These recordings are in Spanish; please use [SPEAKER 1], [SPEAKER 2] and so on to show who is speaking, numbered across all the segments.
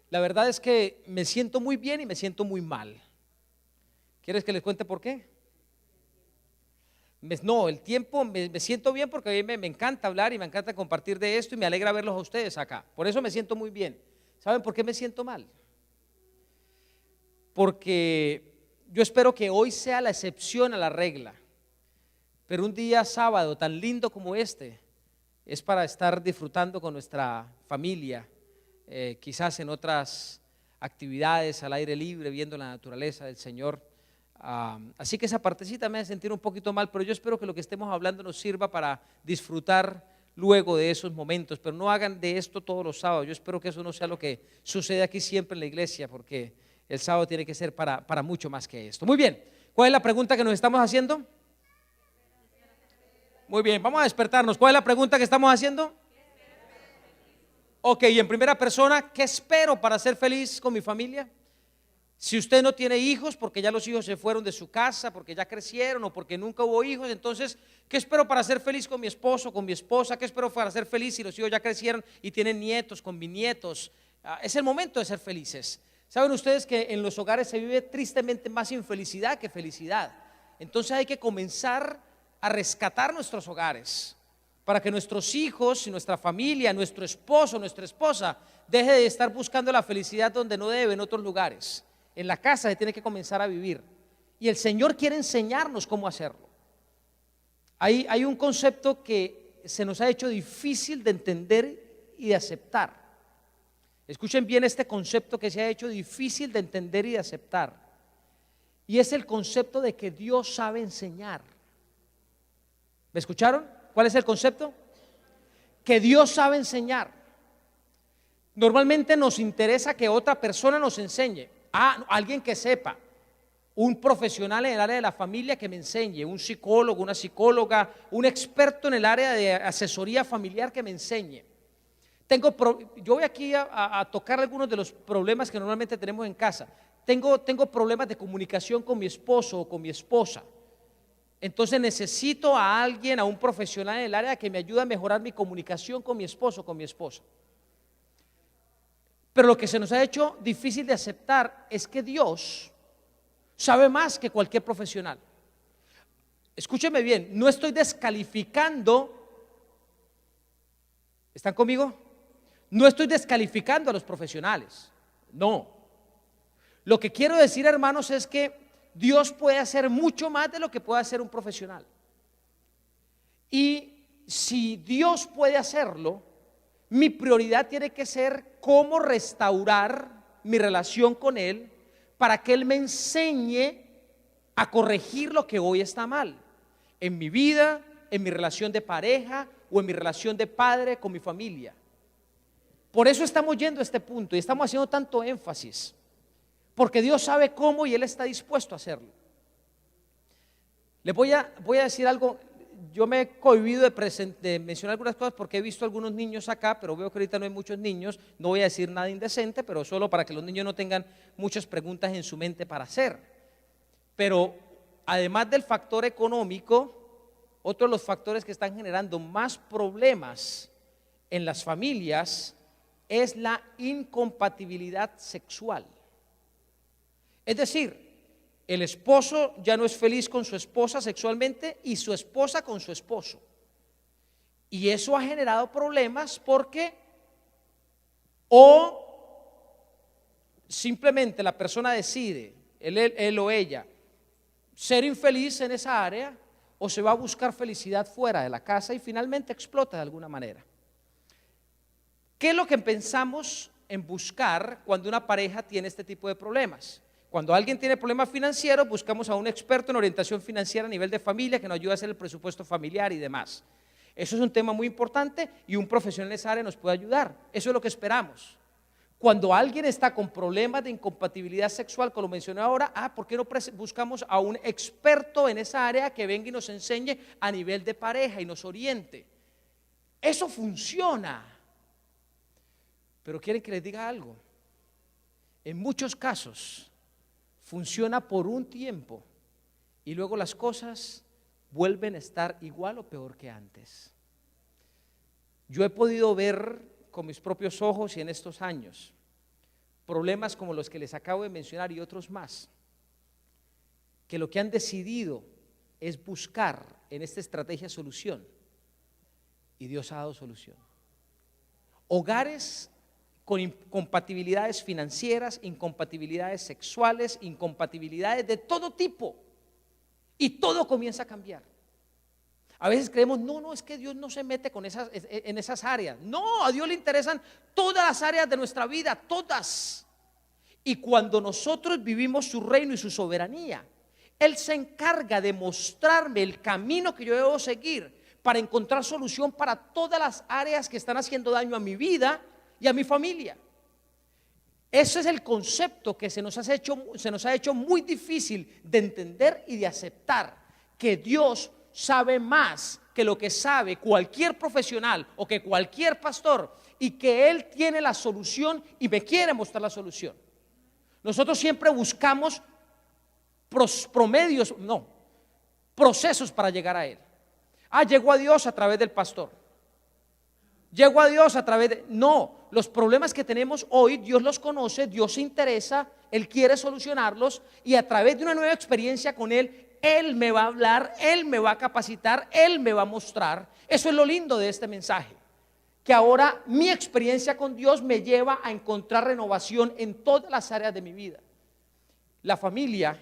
[SPEAKER 1] La verdad es que me siento muy bien y me siento muy mal. ¿Quieres que les cuente por qué? No, el tiempo me siento bien porque a mí me encanta hablar y me encanta compartir de esto y me alegra verlos a ustedes acá. Por eso me siento muy bien. ¿Saben por qué me siento mal? Porque yo espero que hoy sea la excepción a la regla. Pero un día sábado tan lindo como este es para estar disfrutando con nuestra familia, quizás en otras actividades al aire libre, viendo la naturaleza del Señor. Así que esa partecita me hace sentir un poquito mal, pero yo espero que lo que estemos hablando nos sirva para disfrutar luego de esos momentos, pero no hagan de esto todos los sábados. Yo espero que eso no sea lo que sucede aquí siempre en la iglesia, porque el sábado tiene que ser para mucho más que esto. Muy bien, ¿cuál es la pregunta que nos estamos haciendo? Muy bien, vamos a despertarnos. ¿Cuál es la pregunta que estamos haciendo? Ok, y en primera persona, ¿qué espero para ser feliz con mi familia? Si usted no tiene hijos, porque ya los hijos se fueron de su casa, porque ya crecieron o porque nunca hubo hijos, entonces, ¿qué espero para ser feliz con mi esposo, con mi esposa? ¿Qué espero para ser feliz si los hijos ya crecieron y tienen nietos, con bisnietos? Es el momento de ser felices. ¿Saben ustedes que en los hogares se vive tristemente más infelicidad que felicidad? Entonces hay que comenzar a rescatar nuestros hogares para que nuestros hijos y nuestra familia, nuestro esposo, nuestra esposa, deje de estar buscando la felicidad donde no debe, en otros lugares. En la casa se tiene que comenzar a vivir y el Señor quiere enseñarnos cómo hacerlo. Hay un concepto que se nos ha hecho difícil de entender y de aceptar. Escuchen bien este concepto que se ha hecho difícil de entender y de aceptar, y es el concepto de que Dios sabe enseñar. ¿Me escucharon? ¿Cuál es el concepto? Que Dios sabe enseñar. Normalmente nos interesa que otra persona nos enseñe, alguien que sepa, un profesional en el área de la familia que me enseñe, un psicólogo, una psicóloga, un experto en el área de asesoría familiar que me enseñe. Yo voy aquí a tocar algunos de los problemas que normalmente tenemos en casa. Tengo problemas de comunicación con mi esposo o con mi esposa. Entonces necesito a alguien, a un profesional en el área que me ayude a mejorar mi comunicación con mi esposo o con mi esposa. Pero lo que se nos ha hecho difícil de aceptar es que Dios sabe más que cualquier profesional. Escúcheme bien, no estoy descalificando. ¿Están conmigo? No estoy descalificando a los profesionales, no. Lo que quiero decir, hermanos, es que Dios puede hacer mucho más de lo que puede hacer un profesional. Y si Dios puede hacerlo, mi prioridad tiene que ser cómo restaurar mi relación con Él para que Él me enseñe a corregir lo que hoy está mal en mi vida, en mi relación de pareja o en mi relación de padre con mi familia. Por eso estamos yendo a este punto y estamos haciendo tanto énfasis, porque Dios sabe cómo y Él está dispuesto a hacerlo. Les voy a decir algo. Yo me he cohibido de mencionar algunas cosas porque he visto algunos niños acá, pero veo que ahorita no hay muchos niños. No voy a decir nada indecente, pero solo para que los niños no tengan muchas preguntas en su mente para hacer. Pero además del factor económico, otro de los factores que están generando más problemas en las familias es la incompatibilidad sexual. Es decir, el esposo ya no es feliz con su esposa sexualmente y su esposa con su esposo. Y eso ha generado problemas porque o simplemente la persona decide, él o ella, ser infeliz en esa área, o se va a buscar felicidad fuera de la casa y finalmente explota de alguna manera. ¿Qué es lo que pensamos en buscar cuando una pareja tiene este tipo de problemas? Cuando alguien tiene problemas financieros, buscamos a un experto en orientación financiera a nivel de familia que nos ayude a hacer el presupuesto familiar y demás. Eso es un tema muy importante y un profesional en esa área nos puede ayudar. Eso es lo que esperamos. Cuando alguien está con problemas de incompatibilidad sexual, como lo mencioné ahora, ¿por qué no buscamos a un experto en esa área que venga y nos enseñe a nivel de pareja y nos oriente? Eso funciona. Pero quieren que les diga algo. En muchos casos funciona por un tiempo y luego las cosas vuelven a estar igual o peor que antes. Yo he podido ver con mis propios ojos y en estos años problemas como los que les acabo de mencionar y otros más, que lo que han decidido es buscar en esta estrategia solución, y Dios ha dado solución. Hogares con incompatibilidades financieras, incompatibilidades sexuales, incompatibilidades de todo tipo, y todo comienza a cambiar. A veces creemos, no, es que Dios no se mete en esas áreas. No, a Dios le interesan todas las áreas de nuestra vida, todas. Y cuando nosotros vivimos su reino y su soberanía, Él se encarga de mostrarme el camino que yo debo seguir para encontrar solución para todas las áreas que están haciendo daño a mi vida y a mi familia. Ese es el concepto que se nos ha hecho muy difícil de entender y de aceptar, que Dios sabe más que lo que sabe cualquier profesional o que cualquier pastor, y que Él tiene la solución y me quiere mostrar la solución. Nosotros siempre buscamos procesos para llegar a Él. Llegó a Dios a través del pastor. Llegó a Dios a través de... No, los problemas que tenemos hoy, Dios los conoce, Dios se interesa, Él quiere solucionarlos, y a través de una nueva experiencia con Él, Él me va a hablar, Él me va a capacitar, Él me va a mostrar. Eso es lo lindo de este mensaje, que ahora mi experiencia con Dios me lleva a encontrar renovación en todas las áreas de mi vida. La familia,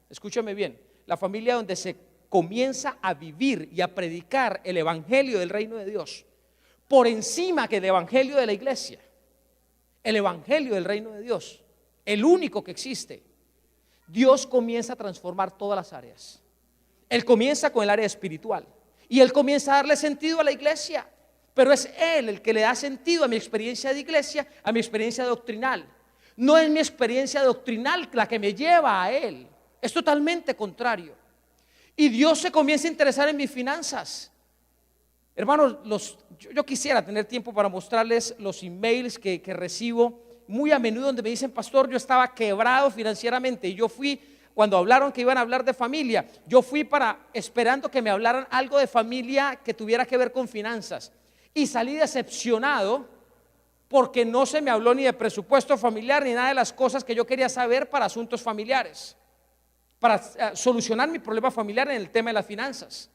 [SPEAKER 1] escúchame bien, la familia donde se comienza a vivir y a predicar el evangelio del reino de Dios por encima que el evangelio de la iglesia, el evangelio del reino de Dios, el único que existe, Dios comienza a transformar todas las áreas. Él comienza con el área espiritual y Él comienza a darle sentido a la iglesia, pero es Él el que le da sentido a mi experiencia de iglesia, a mi experiencia doctrinal. No es mi experiencia doctrinal la que me lleva a Él, es totalmente contrario. Y Dios se comienza a interesar en mis finanzas. Hermanos, yo quisiera tener tiempo para mostrarles los emails que recibo muy a menudo, donde me dicen: pastor, yo estaba quebrado financieramente, y yo fui, cuando hablaron que iban a hablar de familia, yo fui esperando que me hablaran algo de familia que tuviera que ver con finanzas, y salí decepcionado porque no se me habló ni de presupuesto familiar ni nada de las cosas que yo quería saber para asuntos familiares, para solucionar mi problema familiar en el tema de las finanzas.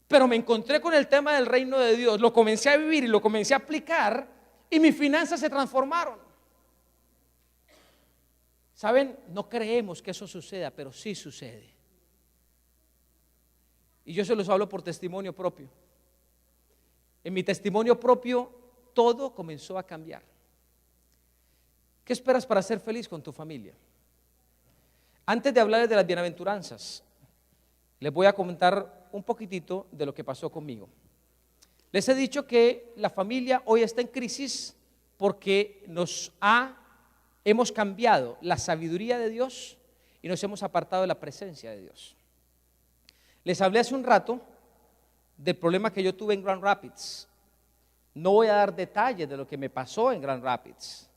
[SPEAKER 1] Pero me encontré con el tema del reino de Dios, lo comencé a vivir y lo comencé a aplicar, y mis finanzas se transformaron. ¿Saben? No creemos que eso suceda, pero sí sucede. Y yo se los hablo por testimonio propio. En mi testimonio propio, todo comenzó a cambiar. ¿Qué esperas para ser feliz con tu familia? Antes de hablarles de las bienaventuranzas, les voy a comentar un poquitito de lo que pasó conmigo. Les he dicho que la familia hoy está en crisis porque hemos cambiado la sabiduría de Dios y nos hemos apartado de la presencia de Dios. Les hablé hace un rato del problema que yo tuve en Grand Rapids. No voy a dar detalles de lo que me pasó en Grand Rapids,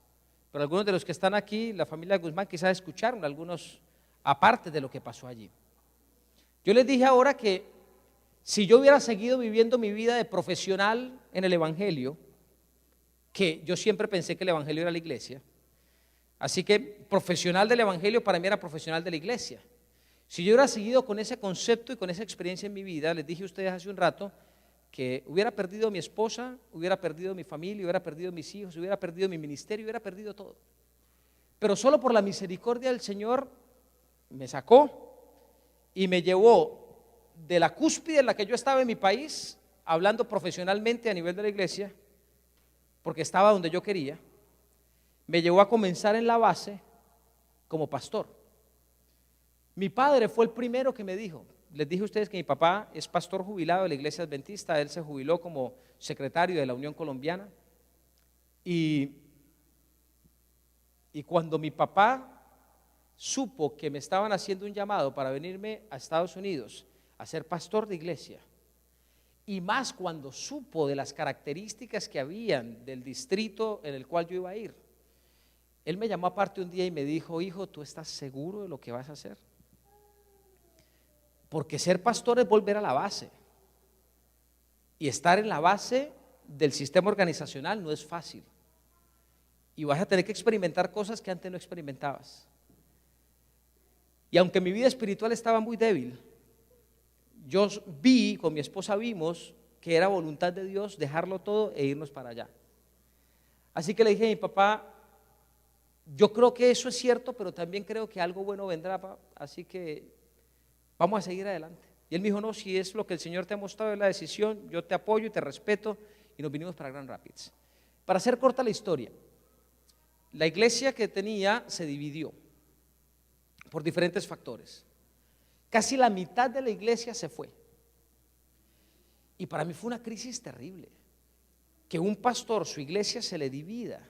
[SPEAKER 1] pero algunos de los que están aquí, la familia Guzmán, quizás escucharon algunos aparte de lo que pasó allí. Yo les dije ahora que si yo hubiera seguido viviendo mi vida de profesional en el evangelio, que yo siempre pensé que el evangelio era la iglesia, así que profesional del evangelio para mí era profesional de la iglesia. Si yo hubiera seguido con ese concepto y con esa experiencia en mi vida, les dije a ustedes hace un rato que hubiera perdido a mi esposa, hubiera perdido mi familia, hubiera perdido mis hijos, hubiera perdido mi ministerio, hubiera perdido todo. Pero solo por la misericordia del Señor me sacó y me llevó de la cúspide en la que yo estaba en mi país, hablando profesionalmente a nivel de la iglesia, porque estaba donde yo quería, me llevó a comenzar en la base como pastor. Mi padre fue el primero que me dijo, les dije a ustedes que mi papá es pastor jubilado de la iglesia adventista, él se jubiló como secretario de la Unión Colombiana, y cuando mi papá supo que me estaban haciendo un llamado para venirme a Estados Unidos a ser pastor de iglesia, y más cuando supo de las características que habían del distrito en el cual yo iba a ir, él me llamó aparte un día y me dijo: hijo, ¿tú estás seguro de lo que vas a hacer? Porque ser pastor es volver a la base, y estar en la base del sistema organizacional no es fácil. y vas a tener que experimentar cosas que antes no experimentabas. Y aunque mi vida espiritual estaba muy débil, yo vi, con mi esposa vimos que era voluntad de Dios dejarlo todo e irnos para allá. Así que le dije a mi papá, yo creo que eso es cierto, pero también creo que algo bueno vendrá, papá, así que vamos a seguir adelante. Y él me dijo, no, si es lo que el Señor te ha mostrado, es la decisión, yo te apoyo y te respeto, y nos vinimos para Grand Rapids. Para hacer corta la historia, la iglesia que tenía se dividió por diferentes factores. Casi la mitad de la iglesia se fue. Y para mí fue una crisis terrible, que un pastor, su iglesia se le divida,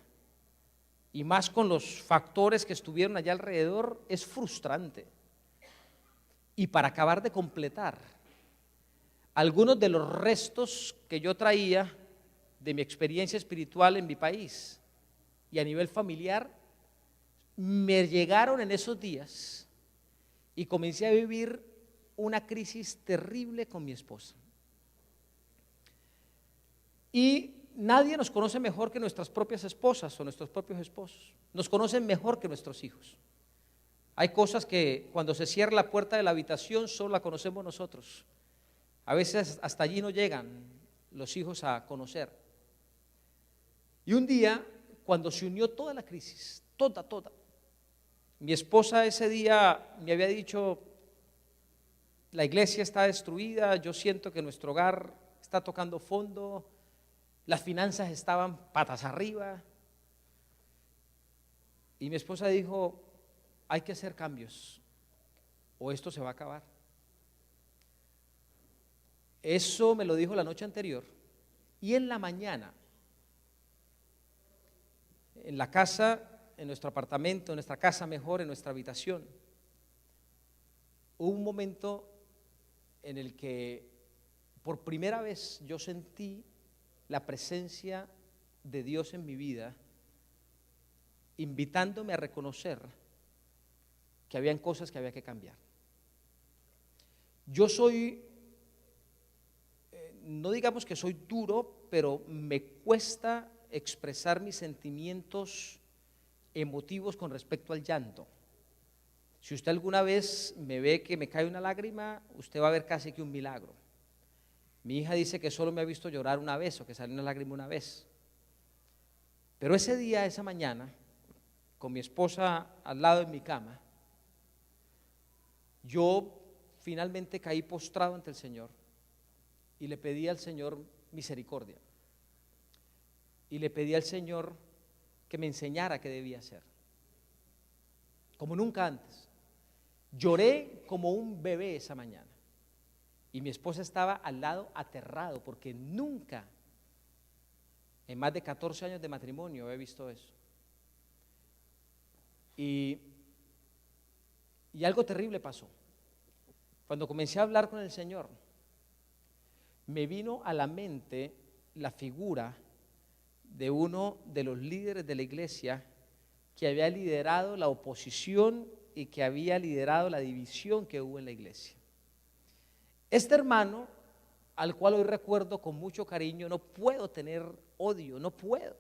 [SPEAKER 1] y más con los factores que estuvieron allá alrededor, es frustrante. Y para acabar de completar, algunos de los restos que yo traía de mi experiencia espiritual en mi país y a nivel familiar, me llegaron en esos días y comencé a vivir una crisis terrible con mi esposa. Y nadie nos conoce mejor que nuestras propias esposas o nuestros propios esposos. Nos conocen mejor que nuestros hijos. Hay cosas que cuando se cierra la puerta de la habitación solo la conocemos nosotros. A veces hasta allí no llegan los hijos a conocer. Y un día, cuando se unió toda la crisis, toda, mi esposa ese día me había dicho, la iglesia está destruida, yo siento que nuestro hogar está tocando fondo, las finanzas estaban patas arriba. Y mi esposa dijo, hay que hacer cambios o esto se va a acabar. Eso me lo dijo la noche anterior y en la mañana, en la casa, en nuestro apartamento, en nuestra casa mejor, en nuestra habitación, hubo un momento en el que por primera vez yo sentí la presencia de Dios en mi vida, invitándome a reconocer que habían cosas que había que cambiar. Yo soy, no digamos que soy duro, pero me cuesta expresar mis sentimientos emotivos con respecto al llanto. Si usted alguna vez me ve que me cae una lágrima, usted va a ver casi que un milagro. Mi hija dice que solo me ha visto llorar una vez o que salió una lágrima una vez. Pero ese día, esa mañana, con mi esposa al lado de mi cama, yo finalmente caí postrado ante el Señor y le pedí al Señor misericordia. Y le pedí al Señor que me enseñara qué debía hacer. Como nunca antes. Lloré como un bebé esa mañana. Y mi esposa estaba al lado aterrado porque nunca, en más de 14 años de matrimonio, había visto eso. Y algo terrible pasó. Cuando comencé a hablar con el Señor, me vino a la mente la figura de uno de los líderes de la iglesia que había liderado la oposición y que había liderado la división que hubo en la iglesia. Este hermano, al cual hoy recuerdo con mucho cariño, no puedo tener odio, no puedo.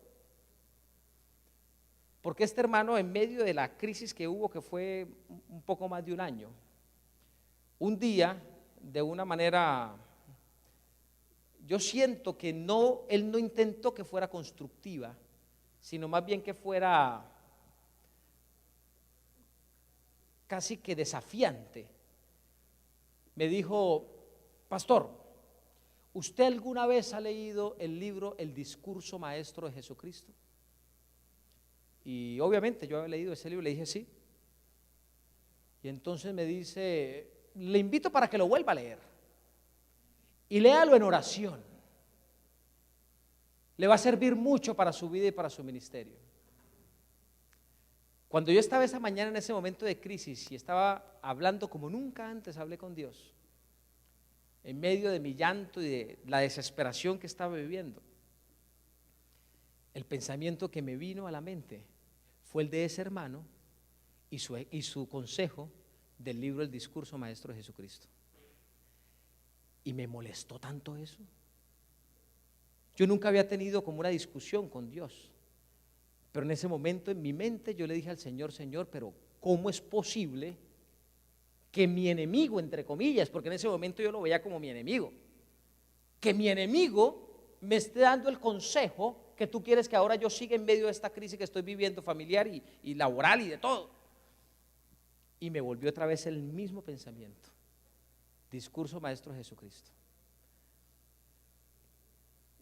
[SPEAKER 1] Porque este hermano, en medio de la crisis que hubo, que fue un poco más de un año, un día, de una manera, yo siento que no, él no intentó que fuera constructiva, sino más bien que fuera casi que desafiante. Me dijo, pastor, ¿usted alguna vez ha leído el libro El discurso maestro de Jesucristo? Y obviamente yo había leído ese libro, le dije sí. Y entonces me dice, le invito para que lo vuelva a leer y léalo en oración. Le va a servir mucho para su vida y para su ministerio. Cuando yo estaba esa mañana en ese momento de crisis y estaba hablando como nunca antes hablé con Dios, en medio de mi llanto y de la desesperación que estaba viviendo, el pensamiento que me vino a la mente fue el de ese hermano y su consejo del libro El discurso maestro de Jesucristo. Y me molestó tanto eso. Yo nunca había tenido como una discusión con Dios, Pero en ese momento en mi mente yo le dije al Señor, Señor, pero ¿cómo es posible que mi enemigo, entre comillas, porque en ese momento yo lo veía como mi enemigo, que mi enemigo me esté dando el consejo que tú quieres que ahora yo siga en medio de esta crisis que estoy viviendo familiar y laboral y de todo? Y me volvió otra vez el mismo pensamiento. Discurso Maestro Jesucristo.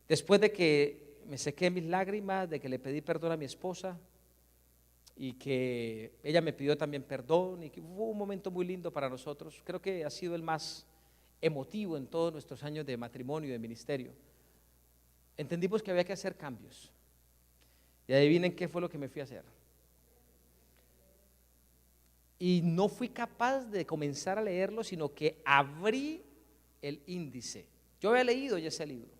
[SPEAKER 1] Después de que me sequé mis lágrimas, de que le pedí perdón a mi esposa y que ella me pidió también perdón, y que fue un momento muy lindo para nosotros, creo que ha sido el más emotivo en todos nuestros años de matrimonio y de ministerio, entendimos que había que hacer cambios. Y adivinen qué fue lo que me fui a hacer. Y no fui capaz de comenzar a leerlo, sino que abrí el índice. Yo había leído ya ese libro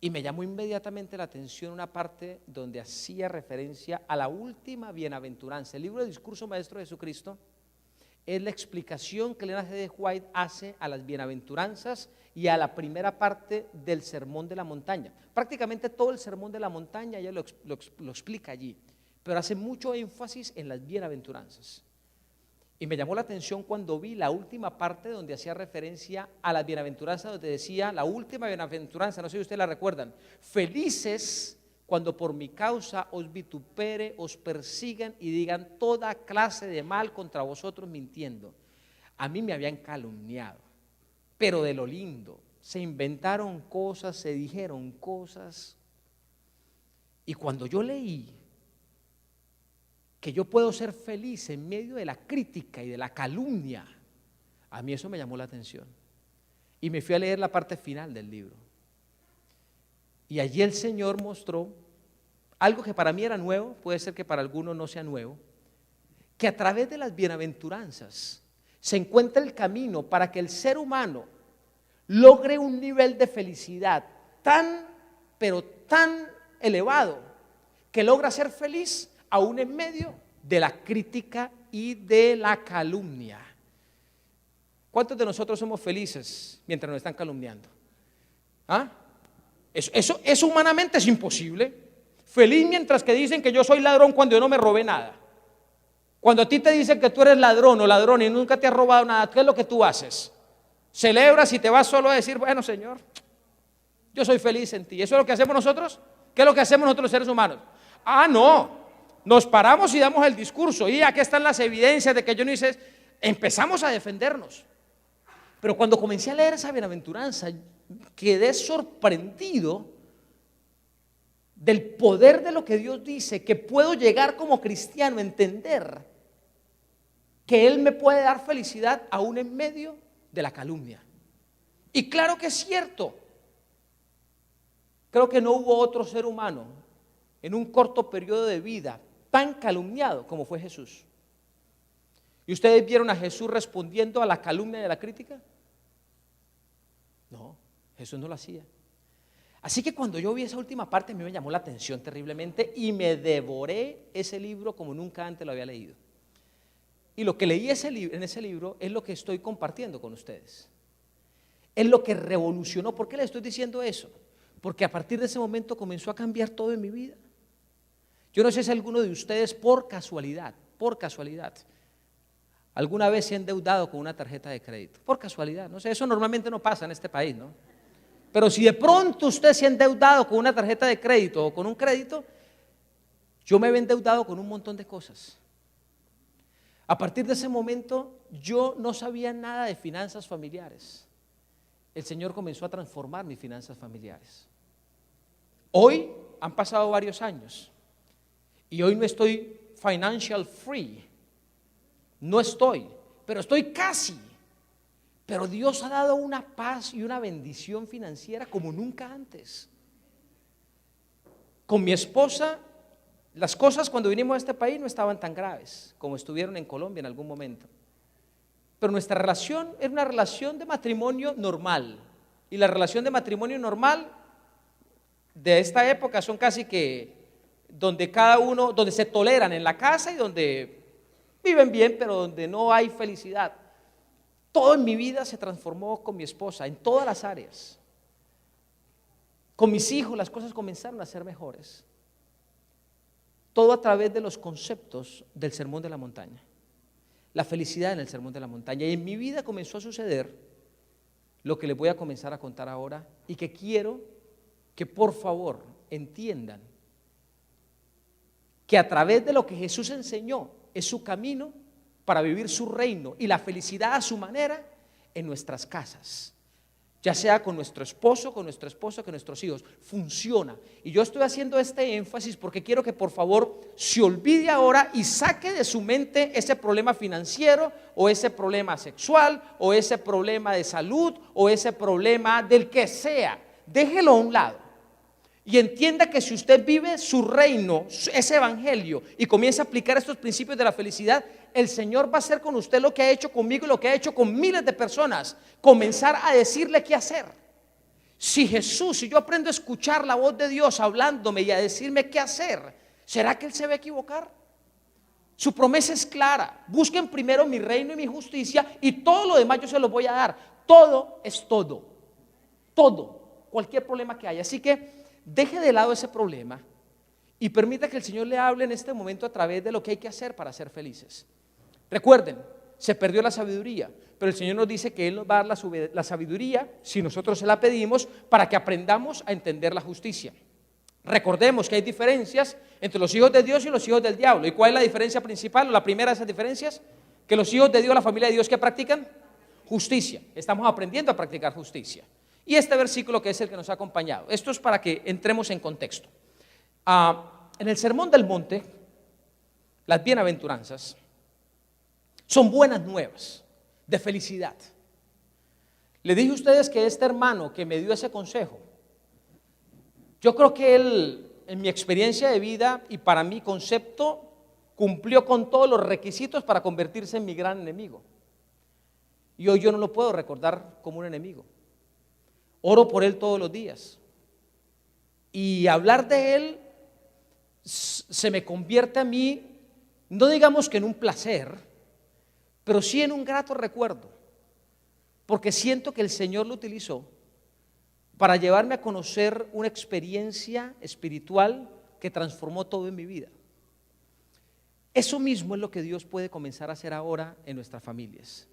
[SPEAKER 1] y me llamó inmediatamente la atención una parte donde hacía referencia a la última bienaventuranza. El libro de Discurso Maestro de Jesucristo es la explicación que Elena G. de White hace a las bienaventuranzas y a la primera parte del Sermón de la Montaña. Prácticamente todo el Sermón de la Montaña ella lo explica allí, pero hace mucho énfasis en las bienaventuranzas. Y me llamó la atención cuando vi la última parte donde hacía referencia a las bienaventuranzas, donde decía la última bienaventuranza, no sé si ustedes la recuerdan: felices cuando por mi causa os vitupere, os persigan y digan toda clase de mal contra vosotros mintiendo. A mí me habían calumniado, pero de lo lindo, se inventaron cosas, se dijeron cosas, y cuando yo leí que yo puedo ser feliz en medio de la crítica y de la calumnia, a mí eso me llamó la atención. Y me fui a leer la parte final del libro. Y allí el Señor mostró algo que para mí era nuevo, puede ser que para algunos no sea nuevo, que a través de las bienaventuranzas se encuentra el camino para que el ser humano logre un nivel de felicidad tan, pero tan elevado, que logra ser feliz aún en medio de la crítica y de la calumnia. ¿Cuántos de nosotros somos felices mientras nos están calumniando? ¿Ah? Eso humanamente es imposible. Feliz mientras que dicen que yo soy ladrón cuando yo no me robé nada. Cuando a ti te dicen que tú eres ladrón o ladrón y nunca te has robado nada, ¿qué es lo que tú haces? Celebras y te vas solo a decir, bueno, Señor, yo soy feliz en ti. ¿Eso es lo que hacemos nosotros? ¿Qué es lo que hacemos nosotros los seres humanos? Ah, no. Nos paramos y damos el discurso, y aquí están las evidencias de que yo no hice. Empezamos a defendernos. Pero cuando comencé a leer esa bienaventuranza, quedé sorprendido del poder de lo que Dios dice, que puedo llegar como cristiano a entender que Él me puede dar felicidad aún en medio de la calumnia. Y claro que es cierto. Creo que no hubo otro ser humano en un corto periodo de vida tan calumniado como fue Jesús. ¿Y ustedes vieron a Jesús respondiendo a la calumnia y a la crítica? No, Jesús no lo hacía. Así que cuando yo vi esa última parte, a mí me llamó la atención terriblemente y me devoré ese libro como nunca antes lo había leído. Y lo que leí en ese libro es lo que estoy compartiendo con ustedes. Es lo que revolucionó. ¿Por qué les estoy diciendo eso? Porque a partir de ese momento comenzó a cambiar todo en mi vida. Yo no sé si alguno de ustedes por casualidad, alguna vez se ha endeudado con una tarjeta de crédito. Por casualidad, no sé, eso normalmente no pasa en este país, ¿no? Pero si de pronto usted se ha endeudado con una tarjeta de crédito o con un crédito, yo me he endeudado con un montón de cosas. A partir de ese momento yo no sabía nada de finanzas familiares. El Señor comenzó a transformar mis finanzas familiares. Hoy han pasado varios años y hoy no estoy financial free, no estoy, pero estoy casi. Pero Dios ha dado una paz y una bendición financiera como nunca antes. Con mi esposa, las cosas cuando vinimos a este país no estaban tan graves como estuvieron en Colombia en algún momento. Pero nuestra relación era una relación de matrimonio normal. Y la relación de matrimonio normal de esta época son casi que donde cada uno, donde se toleran en la casa y donde viven bien, pero donde no hay felicidad. Todo en mi vida se transformó con mi esposa, en todas las áreas. Con mis hijos las cosas comenzaron a ser mejores. Todo a través de los conceptos del Sermón de la Montaña. La felicidad en el Sermón de la Montaña. Y en mi vida comenzó a suceder lo que les voy a comenzar a contar ahora y que quiero que por favor entiendan que a través de lo que Jesús enseñó es su camino para vivir su reino y la felicidad a su manera en nuestras casas, ya sea con nuestro esposo, con nuestra esposa, con nuestros hijos. Funciona. Y yo estoy haciendo este énfasis porque quiero que por favor se olvide ahora y saque de su mente ese problema financiero o ese problema sexual o ese problema de salud o ese problema del que sea. Déjelo a un lado y entienda que si usted vive su reino, ese evangelio, y comienza a aplicar estos principios de la felicidad, el Señor va a hacer con usted lo que ha hecho conmigo y lo que ha hecho con miles de personas: comenzar a decirle qué hacer. Si yo aprendo a escuchar la voz de Dios hablándome y a decirme qué hacer, ¿será que Él se va a equivocar? Su promesa es clara: busquen primero mi reino y mi justicia y todo lo demás yo se los voy a dar. Todo es todo, cualquier problema que haya. Así que deje de lado ese problema y permita que el Señor le hable en este momento a través de lo que hay que hacer para ser felices. Recuerden, se perdió la sabiduría, pero el Señor nos dice que Él nos va a dar la sabiduría si nosotros se la pedimos, para que aprendamos a entender la justicia. Recordemos que hay diferencias entre los hijos de Dios y los hijos del diablo. ¿Y cuál es la diferencia principal o la primera de esas diferencias? Que los hijos de Dios, la familia de Dios, ¿qué practican? Justicia. Estamos aprendiendo a practicar justicia. Y este versículo, que es el que nos ha acompañado, esto es para que entremos en contexto. En el Sermón del Monte, las bienaventuranzas son buenas nuevas de felicidad. Le dije a ustedes que este hermano que me dio ese consejo, yo creo que él, en mi experiencia de vida y para mi concepto, cumplió con todos los requisitos para convertirse en mi gran enemigo. Y hoy yo no lo puedo recordar como un enemigo. Oro por él todos los días. Y hablar de él se me convierte a mí, no digamos que en un placer, pero sí en un grato recuerdo, porque siento que el Señor lo utilizó para llevarme a conocer una experiencia espiritual que transformó todo en mi vida. Eso mismo es lo que Dios puede comenzar a hacer ahora en nuestras familias.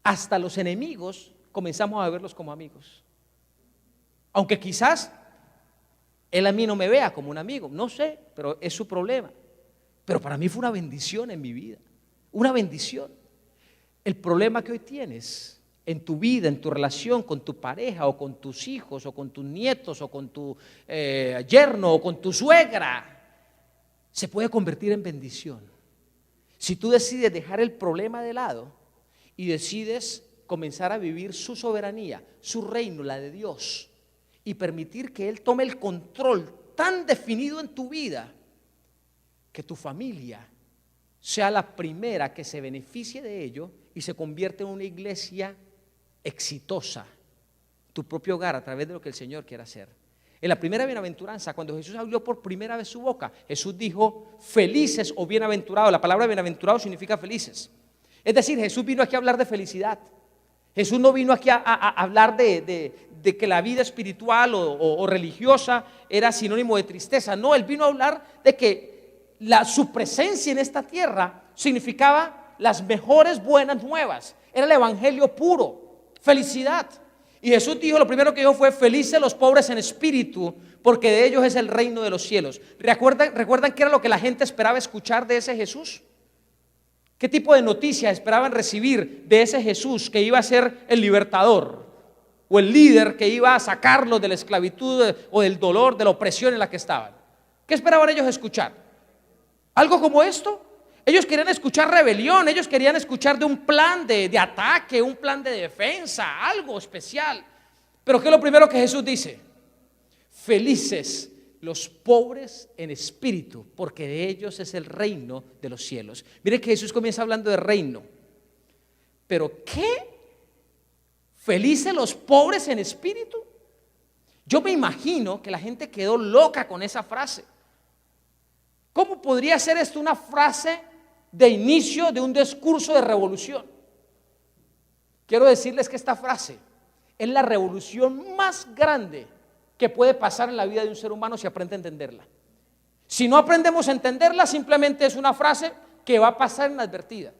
[SPEAKER 1] Hasta los enemigos comenzamos a verlos como amigos, aunque quizás él a mí no me vea como un amigo, no sé, pero es su problema. Pero para mí fue una bendición en mi vida, una bendición. El problema que hoy tienes en tu vida, en tu relación con tu pareja o con tus hijos o con tus nietos o con tu yerno o con tu suegra, se puede convertir en bendición si tú decides dejar el problema de lado y decides comenzar a vivir su soberanía, su reino, la de Dios, y permitir que Él tome el control tan definido en tu vida que tu familia sea la primera que se beneficie de ello y se convierte en una iglesia exitosa, tu propio hogar, a través de lo que el Señor quiere hacer. En la primera bienaventuranza, cuando Jesús abrió por primera vez su boca, Jesús dijo felices o bienaventurados. La palabra bienaventurado significa felices. Es decir, Jesús vino aquí a hablar de felicidad. Jesús no vino aquí a hablar de que la vida espiritual o religiosa era sinónimo de tristeza. No, Él vino a hablar de que su presencia en esta tierra significaba las mejores buenas nuevas. Era el evangelio puro, felicidad. Y Jesús dijo, lo primero que dijo fue: felices los pobres en espíritu, porque de ellos es el reino de los cielos. ¿Recuerdan qué era lo que la gente esperaba escuchar de ese Jesús? ¿Qué tipo de noticias esperaban recibir de ese Jesús que iba a ser el libertador o el líder que iba a sacarlos de la esclavitud o del dolor, de la opresión en la que estaban? ¿Qué esperaban ellos escuchar? ¿Algo como esto? Ellos querían escuchar rebelión, ellos querían escuchar de un plan de ataque, un plan de defensa, algo especial. Pero ¿qué es lo primero que Jesús dice? Felices los pobres en espíritu, porque de ellos es el reino de los cielos. Mire que Jesús comienza hablando de reino. ¿Pero qué? ¿Felices los pobres en espíritu? Yo me imagino que la gente quedó loca con esa frase. ¿Cómo podría ser esto una frase de inicio de un discurso de revolución? Quiero decirles que esta frase es la revolución más grande que puede pasar en la vida de un ser humano si aprende a entenderla. Si no aprendemos a entenderla, simplemente es una frase que va a pasar inadvertida.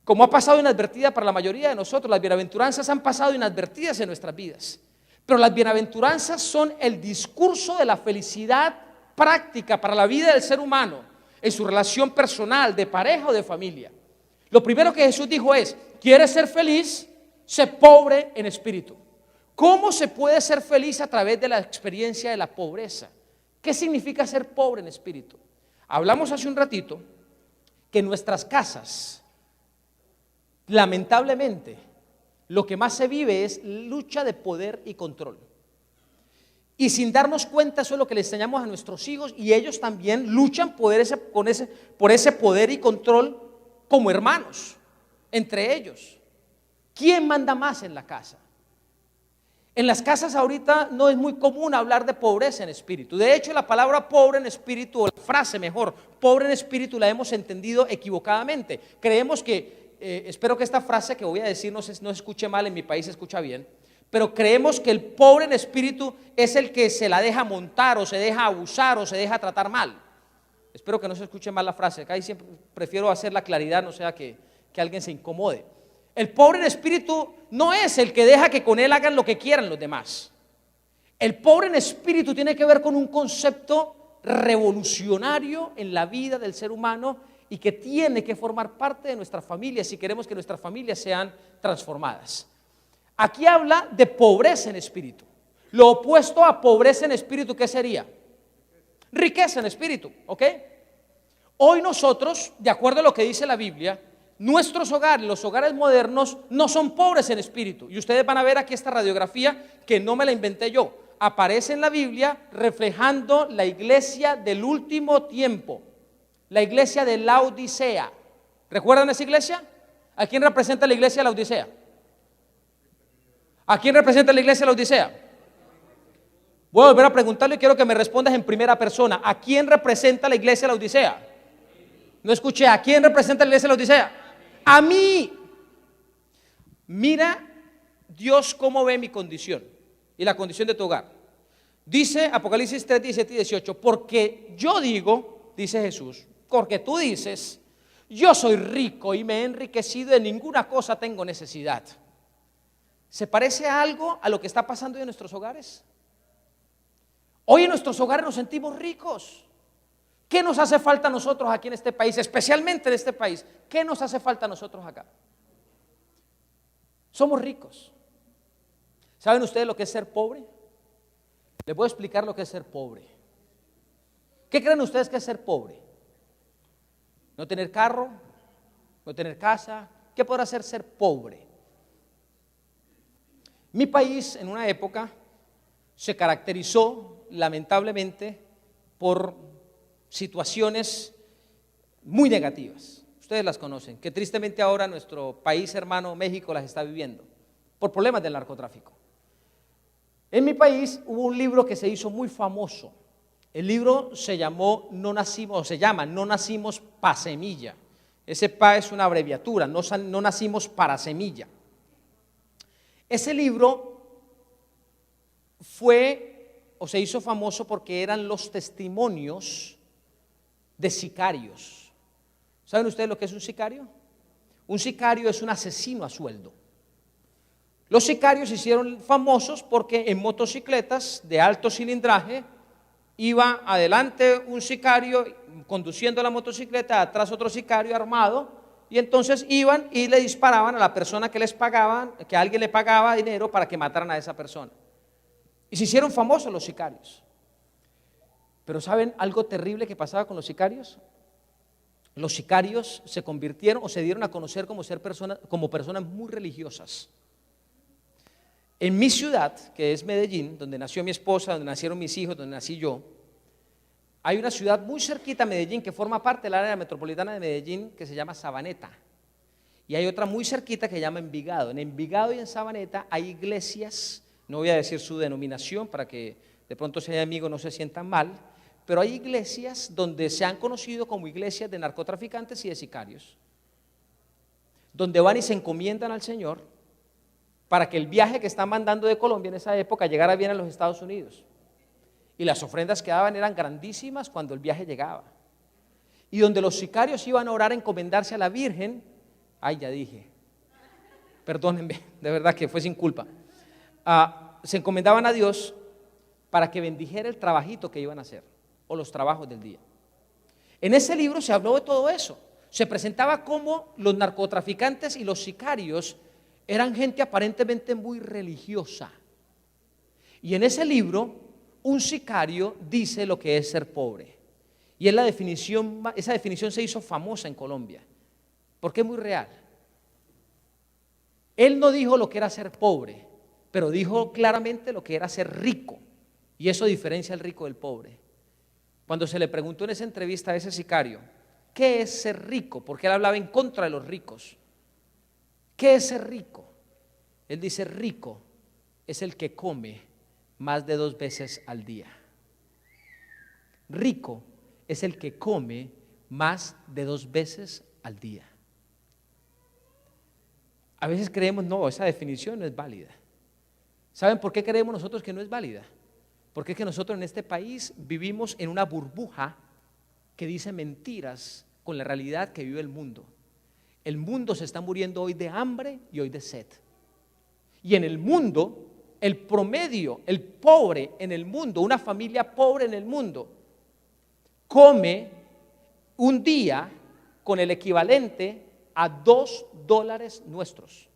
[SPEAKER 1] Como ha pasado inadvertida para la mayoría de nosotros, las bienaventuranzas han pasado inadvertidas en nuestras vidas. Pero las bienaventuranzas son el discurso de la felicidad práctica para la vida del ser humano, en su relación personal, de pareja o de familia. Lo primero que Jesús dijo es: ¿quieres ser feliz? Sé pobre en espíritu. ¿Cómo se puede ser feliz a través de la experiencia de la pobreza? ¿Qué significa ser pobre en espíritu? Hablamos hace un ratito que en nuestras casas, lamentablemente, lo que más se vive es lucha de poder y control. Y sin darnos cuenta, eso es lo que le enseñamos a nuestros hijos, y ellos también luchan por ese poder y control como hermanos, entre ellos. ¿Quién manda más en la casa? En las casas ahorita no es muy común hablar de pobreza en espíritu. De hecho, la palabra pobre en espíritu, o la frase mejor, pobre en espíritu, la hemos entendido equivocadamente. Creemos que, espero que esta frase que voy a decir no se escuche mal, en mi país se escucha bien, pero creemos que el pobre en espíritu es el que se la deja montar, o se deja abusar, o se deja tratar mal. Espero que no se escuche mal la frase. Acá siempre prefiero hacer la claridad, no sea que alguien se incomode. El pobre en espíritu no es el que deja que con él hagan lo que quieran los demás. El pobre en espíritu tiene que ver con un concepto revolucionario en la vida del ser humano y que tiene que formar parte de nuestra familia si queremos que nuestras familias sean transformadas. Aquí habla de pobreza en espíritu. Lo opuesto a pobreza en espíritu, ¿qué sería? Riqueza en espíritu, ¿ok? Hoy nosotros, de acuerdo a lo que dice la Biblia, nuestros hogares, los hogares modernos, no son pobres en espíritu. Y ustedes van a ver aquí esta radiografía que no me la inventé yo. Aparece en la Biblia reflejando la iglesia del último tiempo, la iglesia de Laodicea. ¿Recuerdan esa iglesia? ¿A quién representa la iglesia de Laodicea? ¿A quién representa la iglesia de Laodicea? Voy a volver a preguntarle y quiero que me respondas en primera persona. ¿A quién representa la iglesia de Laodicea? No escuché. ¿A quién representa la iglesia de Laodicea? A mí. Mira Dios cómo ve mi condición y la condición de tu hogar. Dice Apocalipsis 3, 17 y 18: porque yo digo, dice Jesús, porque tú dices, yo soy rico y me he enriquecido, de ninguna cosa tengo necesidad. ¿Se parece a algo a lo que está pasando hoy en nuestros hogares? Hoy en nuestros hogares nos sentimos ricos. ¿Qué nos hace falta a nosotros aquí en este país, especialmente en este país? ¿Qué nos hace falta a nosotros acá? Somos ricos. ¿Saben ustedes lo que es ser pobre? Les voy a explicar lo que es ser pobre. ¿Qué creen ustedes que es ser pobre? No tener carro, no tener casa. ¿Qué podrá ser pobre? Mi país en una época se caracterizó lamentablemente por situaciones muy negativas. Ustedes las conocen, que tristemente ahora nuestro país hermano México las está viviendo por problemas del narcotráfico. En mi país hubo un libro que se hizo muy famoso. El libro se llama No nacimos pa' semilla. Ese pa es una abreviatura, no nacimos para semilla. Ese libro se hizo famoso porque eran los testimonios de sicarios. ¿Saben ustedes lo que es un sicario? Un sicario es un asesino a sueldo. Los sicarios se hicieron famosos porque en motocicletas de alto cilindraje iba adelante un sicario conduciendo la motocicleta, atrás otro sicario armado, y entonces iban y le disparaban a la persona que les pagaban, que alguien le pagaba dinero para que mataran a esa persona. Y se hicieron famosos los sicarios. Pero ¿saben algo terrible que pasaba con los sicarios? Los sicarios se convirtieron o se dieron a conocer como personas muy religiosas. En mi ciudad, que es Medellín, donde nació mi esposa, donde nacieron mis hijos, donde nací yo, hay una ciudad muy cerquita a Medellín que forma parte del área metropolitana de Medellín que se llama Sabaneta. Y hay otra muy cerquita que se llama Envigado. En Envigado y en Sabaneta hay iglesias, no voy a decir su denominación para que de pronto si hay amigos no se sientan mal, pero hay iglesias donde se han conocido como iglesias de narcotraficantes y de sicarios, donde van y se encomiendan al Señor para que el viaje que están mandando de Colombia en esa época llegara bien a los Estados Unidos. Y las ofrendas que daban eran grandísimas cuando el viaje llegaba. Y donde los sicarios iban a orar, a encomendarse a la Virgen, ay, ya dije, perdónenme, de verdad que fue sin culpa, se encomendaban a Dios para que bendijera el trabajito que iban a hacer, o los trabajos del día. En ese libro se habló de todo eso. Se presentaba como los narcotraficantes y los sicarios eran gente aparentemente muy religiosa. Y en ese libro, un sicario dice lo que es ser pobre. Y es la definición, esa definición se hizo famosa en Colombia, porque es muy real. Él no dijo lo que era ser pobre, pero dijo claramente lo que era ser rico. Y eso diferencia al rico del pobre. Cuando se le preguntó en esa entrevista a ese sicario, ¿qué es ser rico? Porque él hablaba en contra de los ricos. ¿Qué es ser rico? Él dice, rico es el que come más de 2 veces al día. Rico es el que come más de 2 veces al día. A veces creemos, no, esa definición no es válida. ¿Saben por qué creemos nosotros que no es válida? Porque es que nosotros en este país vivimos en una burbuja que dice mentiras con la realidad que vive el mundo. El mundo se está muriendo hoy de hambre y hoy de sed. Y en el mundo, el promedio, el pobre en el mundo, una familia pobre en el mundo, come un día con el equivalente a $2 nuestros.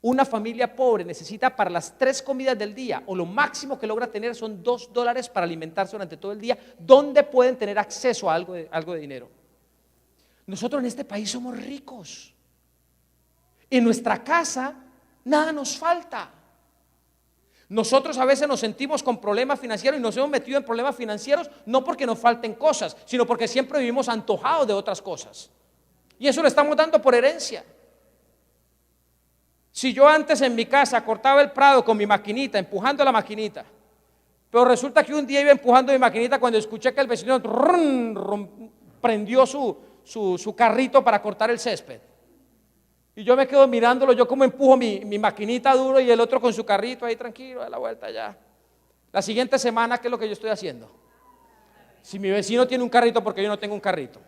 [SPEAKER 1] Una familia pobre necesita para las 3 comidas del día, o lo máximo que logra tener son $2 para alimentarse durante todo el día, donde pueden tener acceso a algo de dinero. Nosotros en este país somos ricos. En nuestra casa nada nos falta. Nosotros a veces nos sentimos con problemas financieros y nos hemos metido en problemas financieros no porque nos falten cosas, sino porque siempre vivimos antojados de otras cosas. Y eso lo estamos dando por herencia. Si yo antes en mi casa cortaba el prado con mi maquinita, empujando la maquinita, pero resulta que un día iba empujando mi maquinita cuando escuché que el vecino prendió su carrito para cortar el césped. Y yo me quedo mirándolo, yo como empujo mi maquinita duro y el otro con su carrito ahí tranquilo, a la vuelta ya. La siguiente semana, ¿qué es lo que yo estoy haciendo? Si mi vecino tiene un carrito, porque yo no tengo un carrito.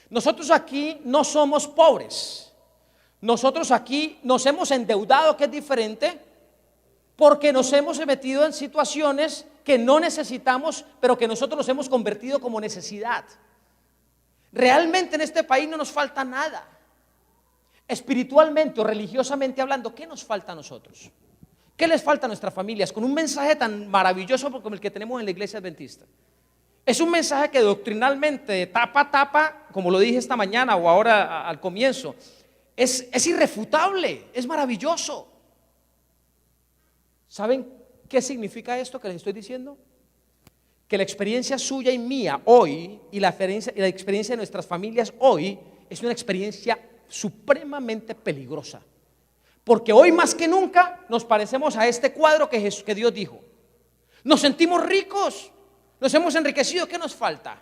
[SPEAKER 1] Nosotros aquí no somos pobres. Nosotros aquí nos hemos endeudado, que es diferente, porque nos hemos metido en situaciones que no necesitamos, pero que nosotros nos hemos convertido como necesidad. Realmente en este país no nos falta nada. Espiritualmente o religiosamente hablando, ¿qué nos falta a nosotros? ¿Qué les falta a nuestras familias? Con un mensaje tan maravilloso como el que tenemos en la iglesia adventista. Es un mensaje que doctrinalmente, de tapa a tapa, como lo dije esta mañana o ahora al comienzo, es irrefutable, es maravilloso. ¿Saben qué significa esto que les estoy diciendo? Que la experiencia suya y mía hoy y la experiencia de nuestras familias hoy es una experiencia supremamente peligrosa. Porque hoy más que nunca nos parecemos a este cuadro que Dios dijo. Nos sentimos ricos, nos hemos enriquecido, ¿qué nos falta?